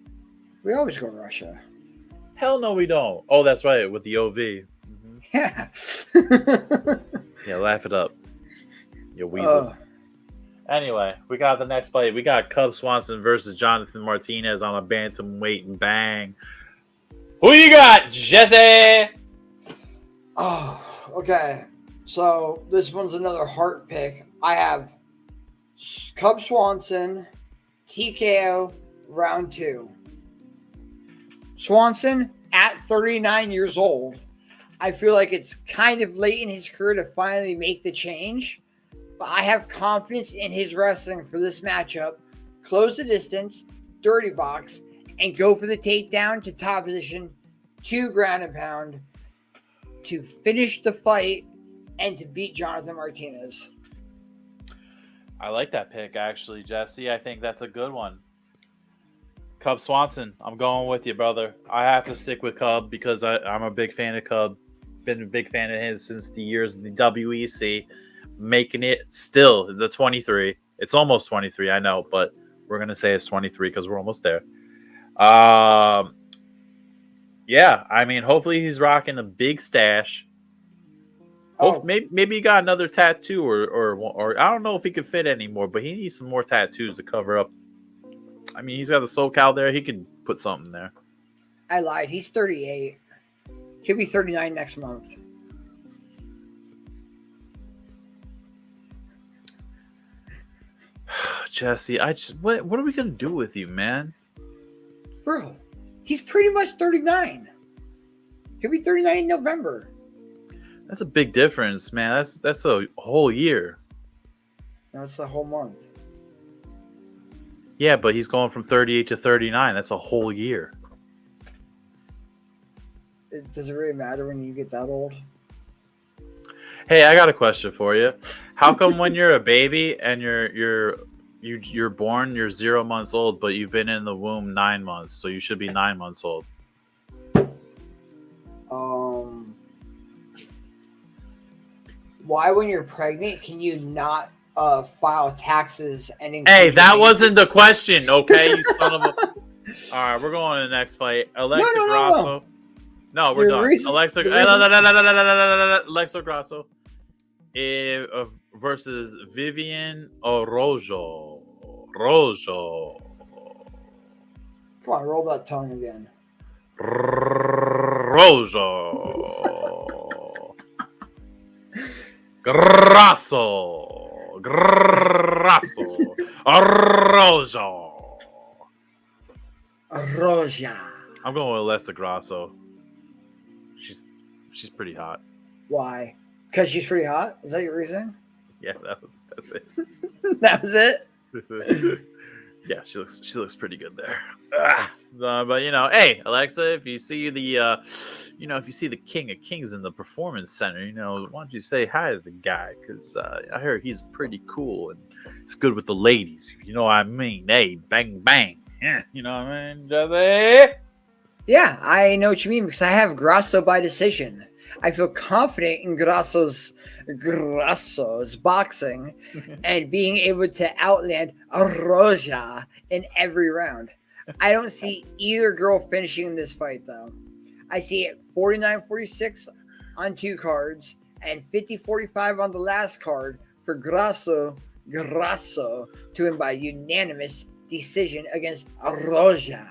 We always go Russia. Hell no, we don't. Oh, that's right, with the OV. Mm-hmm. Yeah. Yeah, laugh it up. You weasel. Anyway, we got the next fight. We got Cub Swanson versus Jonathan Martinez on a bantamweight and bang. Who you got, Jesse? Oh, okay. So this one's another heart pick. I have Cub Swanson, TKO, round 2. Swanson, at 39 years old, I feel like it's kind of late in his career to finally make the change. But I have confidence in his wrestling for this matchup. Close the distance, dirty box, and go for the takedown to top position, 2 ground and pound, to finish the fight and to beat Jonathan Martinez. I like that pick, actually, Jesse. I think that's a good one. Cub Swanson, I'm going with you, brother. I have to stick with Cub because I'm a big fan of Cub. Been a big fan of his since the years of the WEC. Making it still the 23. It's almost 23, I know, but we're going to say it's 23 because we're almost there. Yeah, I mean, hopefully he's rocking a big stash. Maybe he got another tattoo or I don't know if he could fit anymore, but he needs some more tattoos to cover up. I mean, he's got the SoCal there. He could put something there. I lied. He's 38. He'll be 39 next month. Jesse, what are we going to do with you, man? Bro, he's pretty much 39. He'll be 39 in November. That's a big difference, man. That's a whole year. That's the whole month. Yeah, but he's going from 38 to 39. That's a whole year. Does it really matter when you get that old? Hey, I got a question for you. How come when you're a baby and you're born, you're 0 months old, but you've been in the womb 9 months, so you should be 9 months old? Why, when you're pregnant, can you not file taxes and include Hey, your that baby? wasn't the question, okay? You son of a. All right, we're going to the next fight. Alexa No. Grasso. No, we're The done. reason- Alexa the reason- Alexa Grasso versus Vivian Orojo. Rojo. Come on, roll that tongue again. Rojo. Grasso. Grasso. Rojo. Roja. I'm going with Alexa Grasso. She's pretty hot. Why? Because she's pretty hot? Is that your reason? Yeah, that's it. That was it? Yeah, she looks pretty good there. But hey, Alexa, if you see the if you see the King of Kings in the Performance Center, why don't you say hi to the guy? Because I heard he's pretty cool and he's good with the ladies. You know what I mean? Hey, bang bang. Yeah, you know what I mean, Jesse? Yeah, I know what you mean because I have Grasso by decision. I feel confident in Grasso's boxing and being able to outland Roja in every round. I don't see either girl finishing in this fight, though. I see it 49-46 on 2 cards and 50-45 on the last card for Grasso to win by unanimous decision against Roja.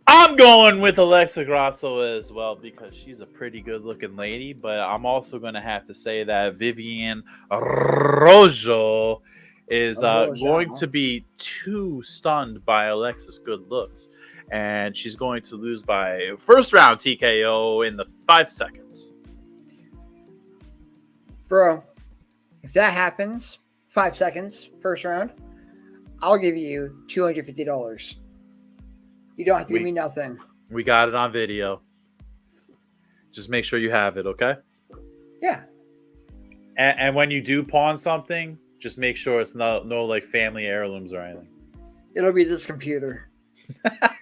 I'm going with Alexa Grasso as well because she's a pretty good looking lady, but I'm also going to have to say that Vivian Rojo is going to be too stunned by Alexa's good looks, and she's going to lose by first round TKO in the 5 seconds. Bro, if that happens, 5 seconds, first round, I'll give you $250. You don't have to give me nothing. We got it on video. Just make sure you have it, okay? Yeah. And when you do pawn something, just make sure it's no like family heirlooms or anything. It'll be this computer. I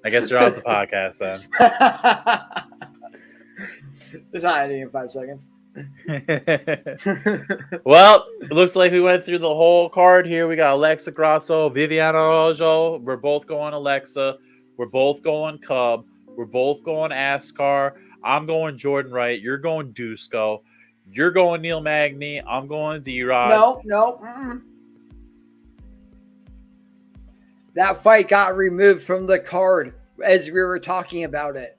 guess you're off the podcast then. It's not ending in 5 seconds. Well, it looks like we went through the whole card here. We got Alexa Grasso, Viviana Rojo. We're both going Alexa. We're both going Cub. We're both going Askar. I'm going Jordan Wright. You're going Dusko. You're going Neil Magny. I'm going D-Rod. No. Mm-mm. That fight got removed from the card as we were talking about it.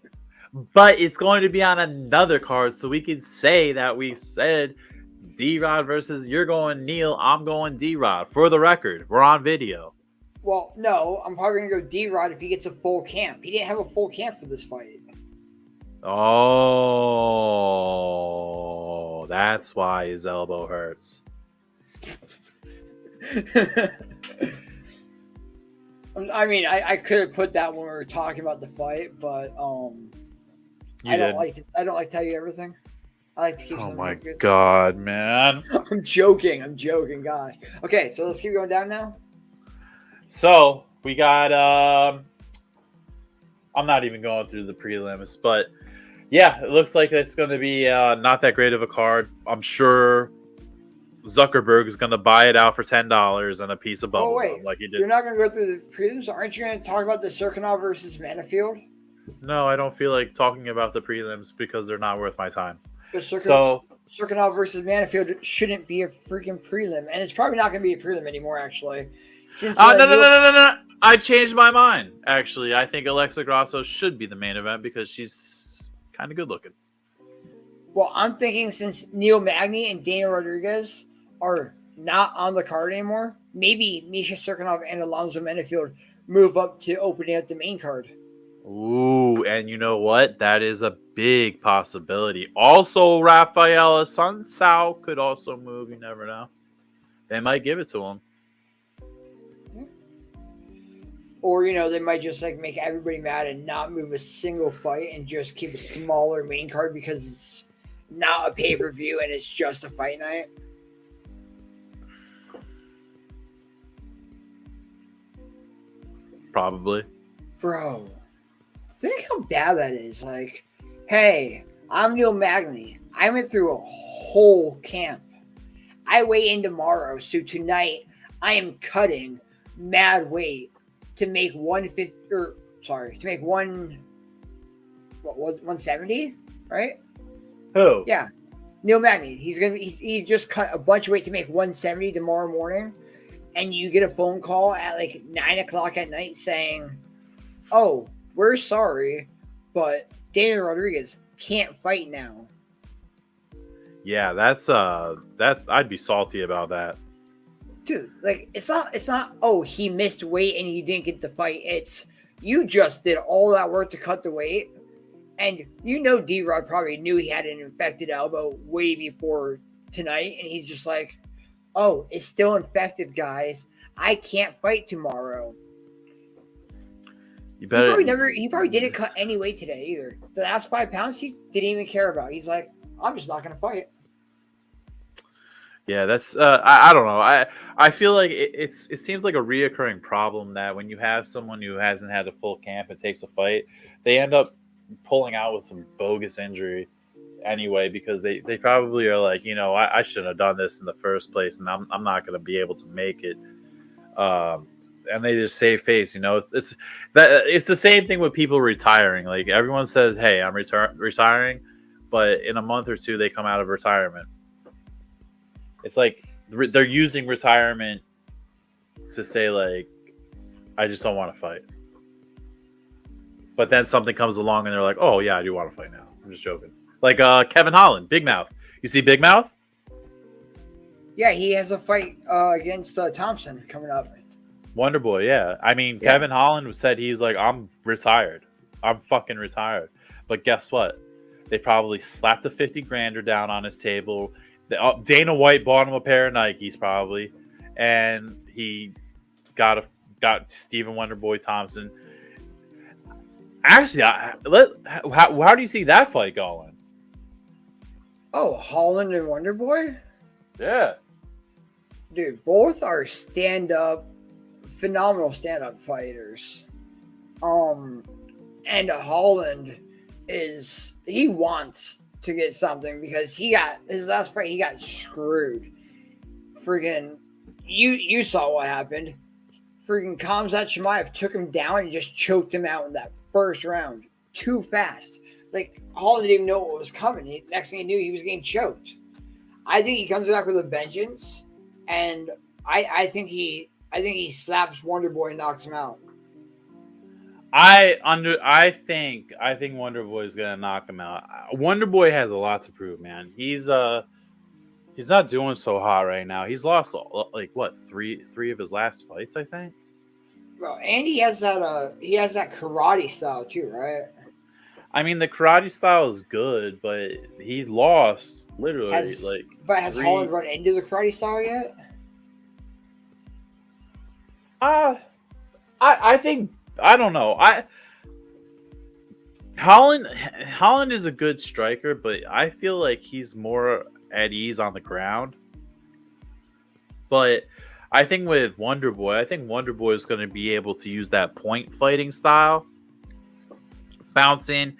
But it's going to be on another card, so we can say that we've said D-Rod versus you're going Neil, I'm going D-Rod. For the record, we're on video. Well, no, I'm probably going to go D-Rod if he gets a full camp. He didn't have a full camp for this fight. Oh, that's why his elbow hurts. I mean, I could have put that when we were talking about the fight, but I don't like to tell you everything. I like to keep. Oh my god, man! I'm joking. Gosh. Okay, so let's keep going down now. So we got. I'm not even going through the prelims, but yeah, it looks like it's going to be not that great of a card. I'm sure Zuckerberg is going to buy it out for $10 and a piece of bubble gum, like he did. You're not going to go through the prelims? Aren't you going to talk about the Serkinov versus Manifield? No, I don't feel like talking about the prelims because they're not worth my time. Serkinov versus Manifield shouldn't be a freaking prelim, and it's probably not going to be a prelim anymore, actually. Since no. I changed my mind. Actually, I think Alexa Grasso should be the main event because she's kind of good looking. Well, I'm thinking since Neil Magny and Daniel Rodriguez are not on the card anymore, maybe Misha Serkinov and Alonzo Manifield move up to opening up the main card. Ooh, and you know what? That is a big possibility. Also, Rafael Sunsao could also move. You never know. They might give it to him. Or, they might just make everybody mad and not move a single fight and just keep a smaller main card because it's not a pay-per-view and it's just a fight night. Probably. Bro, Think how bad that is. Like, hey, I'm Neil Magny. I went through a whole camp. I weigh in tomorrow, so tonight I am cutting mad weight to make 150. To make 170, right? Who? Yeah, Neil Magny. He just cut a bunch of weight to make 170 tomorrow morning, and you get a phone call at like 9:00 at night saying, "Oh, we're sorry, but Daniel Rodriguez can't fight now." Yeah, that's I'd be salty about that. Dude, like it's not oh, he missed weight and he didn't get the fight. It's you just did all that work to cut the weight, and D-Rod probably knew he had an infected elbow way before tonight, and he's just like, "Oh, it's still infected, guys. I can't fight tomorrow." You better. He probably didn't cut any weight today either. The last 5 pounds he didn't even care about. He's like, "I'm just not gonna fight." Yeah, that's I don't know. I feel like it seems like a reoccurring problem that when you have someone who hasn't had a full camp and takes a fight, they end up pulling out with some bogus injury anyway because they probably are like, I shouldn't have done this in the first place, and I'm not going to be able to make it. And they just save face. It's the same thing with people retiring. Like everyone says, "Hey, I'm retiring," but in a month or two they come out of retirement. It's like they're using retirement to say, like, I just don't want to fight. But then something comes along and they're like, oh, yeah, I do want to fight now. I'm just joking. Like Kevin Holland, Big Mouth. You see Big Mouth? Yeah, he has a fight against Thompson coming up. Wonder Boy, yeah. I mean, yeah. Kevin Holland said he's like, I'm retired. I'm fucking retired. But guess what? They probably slapped a 50 grander down on his table. Dana White bought him a pair of Nikes probably, and he got Stephen Wonderboy Thompson. Actually, how do you see that fight going? Oh, Holland and Wonderboy? Yeah. Dude, both are phenomenal stand-up fighters. And Holland he wants to get something because his last fight he got screwed. Friggin' you saw what happened. Friggin' Khamzat Chimaev took him down and just choked him out in that first round too fast. Like Holland didn't even know what was coming. Next thing he knew, he was getting choked. I think he comes back with a vengeance, and I think he slaps Wonderboy and knocks him out. I think Wonderboy is gonna knock him out. Wonderboy has a lot to prove, man. He's not doing so hot right now. He's lost like what three of his last fights, I think. Bro, and he has that karate style too, right? I mean, the karate style is good, but he lost literally Has Holland run into the karate style yet? I think. I don't know. Holland is a good striker, but I feel like he's more at ease on the ground. But I think with Wonderboy is going to be able to use that point fighting style. Bounce in,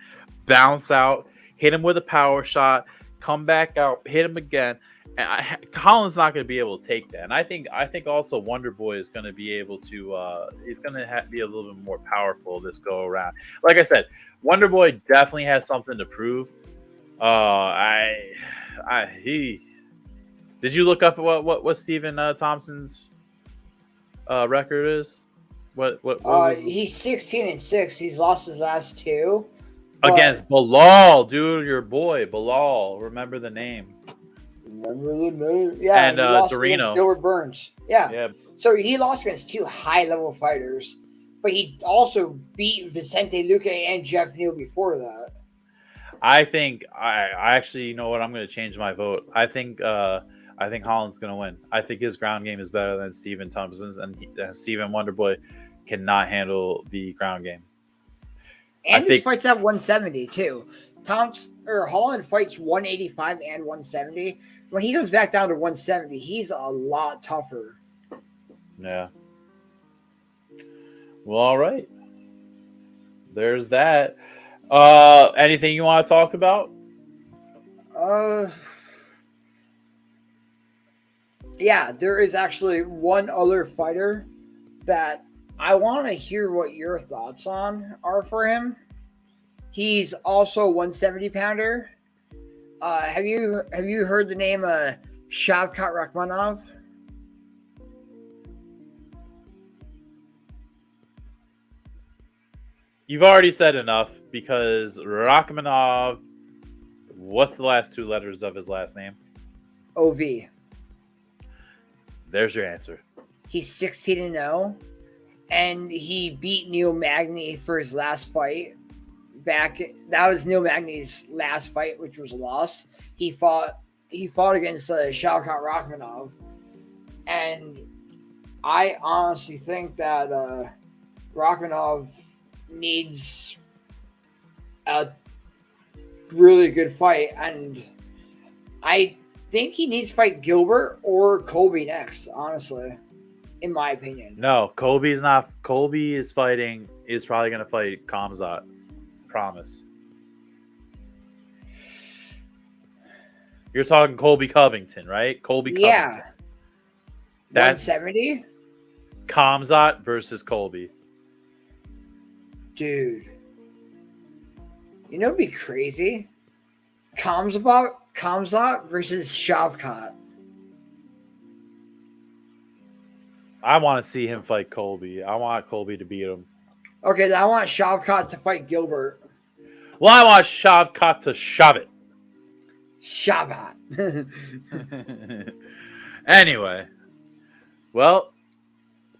bounce out, hit him with a power shot, come back out, hit him again. And Holland's not going to be able to take that. And I think also Wonderboy is going to be able to he's going to be a little bit more powerful this go around. Like I said, Wonderboy definitely has something to prove. Did you look up what Stephen Thompson's record is? What he's 16-6. He's lost his last two against Bilal, dude. Your boy Bilal. Remember the name. Yeah, and he lost Dorino. Against Gilbert Burns. Yeah. So he lost against two high-level fighters, but he also beat Vicente Luque and Jeff Neal before that. I think I actually, you know what? I'm going to change my vote. I think Holland's going to win. I think his ground game is better than Stephen Thompson's, and Stephen Wonderboy cannot handle the ground game. And this fight's at 170 too. Holland fights 185 and 170. When he comes back down to 170, he's a lot tougher. Yeah. Well, all right. there's that. Anything you want to talk about? Yeah, there is actually one other fighter that I want to hear what your thoughts on are for him. He's also a 170 pounder. Have you heard the name Shavkat Rakhmonov? You've already said enough because Rachmanov. What's the last two letters of his last name? OV. There's your answer. He's 16-0, and he beat Neil Magny for his last fight. That was Neil Magny's last fight, which was a loss. He fought against Shavkat Rakhmonov, and I honestly think that Rakhmonov needs a really good fight, and I think he needs to fight Gilbert or Colby next, honestly, in my opinion. No, Colby's not. Colby is fighting. Is probably going to fight Khamzat. Promise. You're talking Colby Covington, right? Colby Covington. Yeah. That's 170? Khamzat versus Colby. Dude. You know what'd be crazy? Khamzat versus Shavkat. I want to see him fight Colby. I want Colby to beat him. Okay, then I want Shavkat to fight Gilbert. Well, I want Shavkat to shove it. Shavkat. Anyway. Well,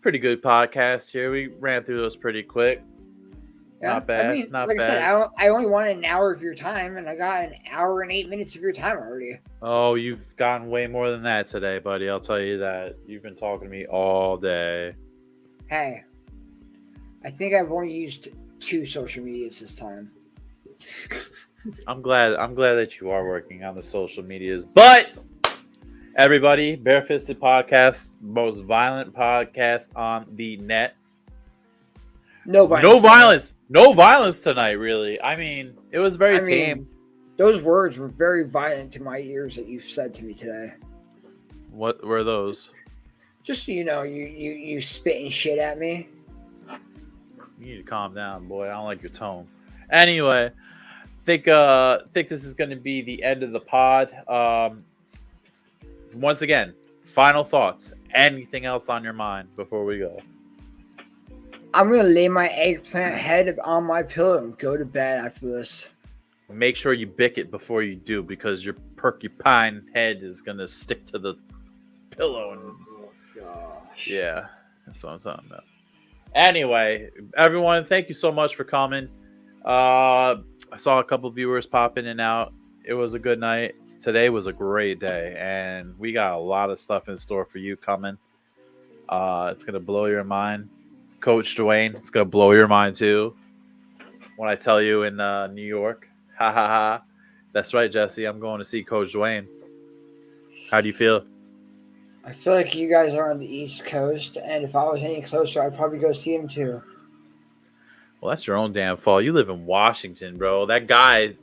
pretty good podcast here. We ran through those pretty quick. Yeah, not bad. I mean, not like bad. I said, I only wanted an hour of your time, and I got an hour and 8 minutes of your time already. Oh, you've gotten way more than that today, buddy. I'll tell you that. You've been talking to me all day. Hey, I think I've only used 2 social medias this time. I'm glad that you are working on the social medias. But everybody, Barefisted Podcast, most violent podcast on the net. No violence tonight, really. I mean, it was very tame. Those words were very violent to my ears that you've said to me today. What were those? Just so you know, you spitting shit at me. You need to calm down, boy. I don't like your tone. Anyway, think this is going to be the end of the pod. Once again, final thoughts. Anything else on your mind before we go? I'm going to lay my eggplant head on my pillow and go to bed after this. Make sure you bick it before you do, because your porcupine head is going to stick to the pillow. Oh, gosh. Yeah, that's what I'm talking about. Anyway, everyone, thank you so much for coming. I saw a couple viewers pop in and out. It was a good night. Today was a great day, and we got a lot of stuff in store for you coming. It's going to blow your mind. Coach Dwayne, it's going to blow your mind too when I tell you in New York. Ha ha ha. That's right, Jesse. I'm going to see Coach Dwayne. How do you feel? I feel like you guys are on the East Coast, and if I was any closer, I'd probably go see him too. Well, that's your own damn fault. You live in Washington, bro. That guy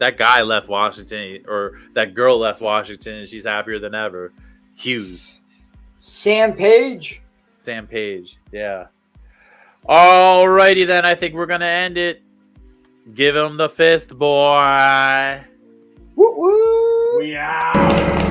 left Washington, or that girl left Washington, and she's happier than ever. Hughes. Sam Page, yeah. Alrighty then, I think we're gonna end it. Give him the fist, boy. Woo woo. We out.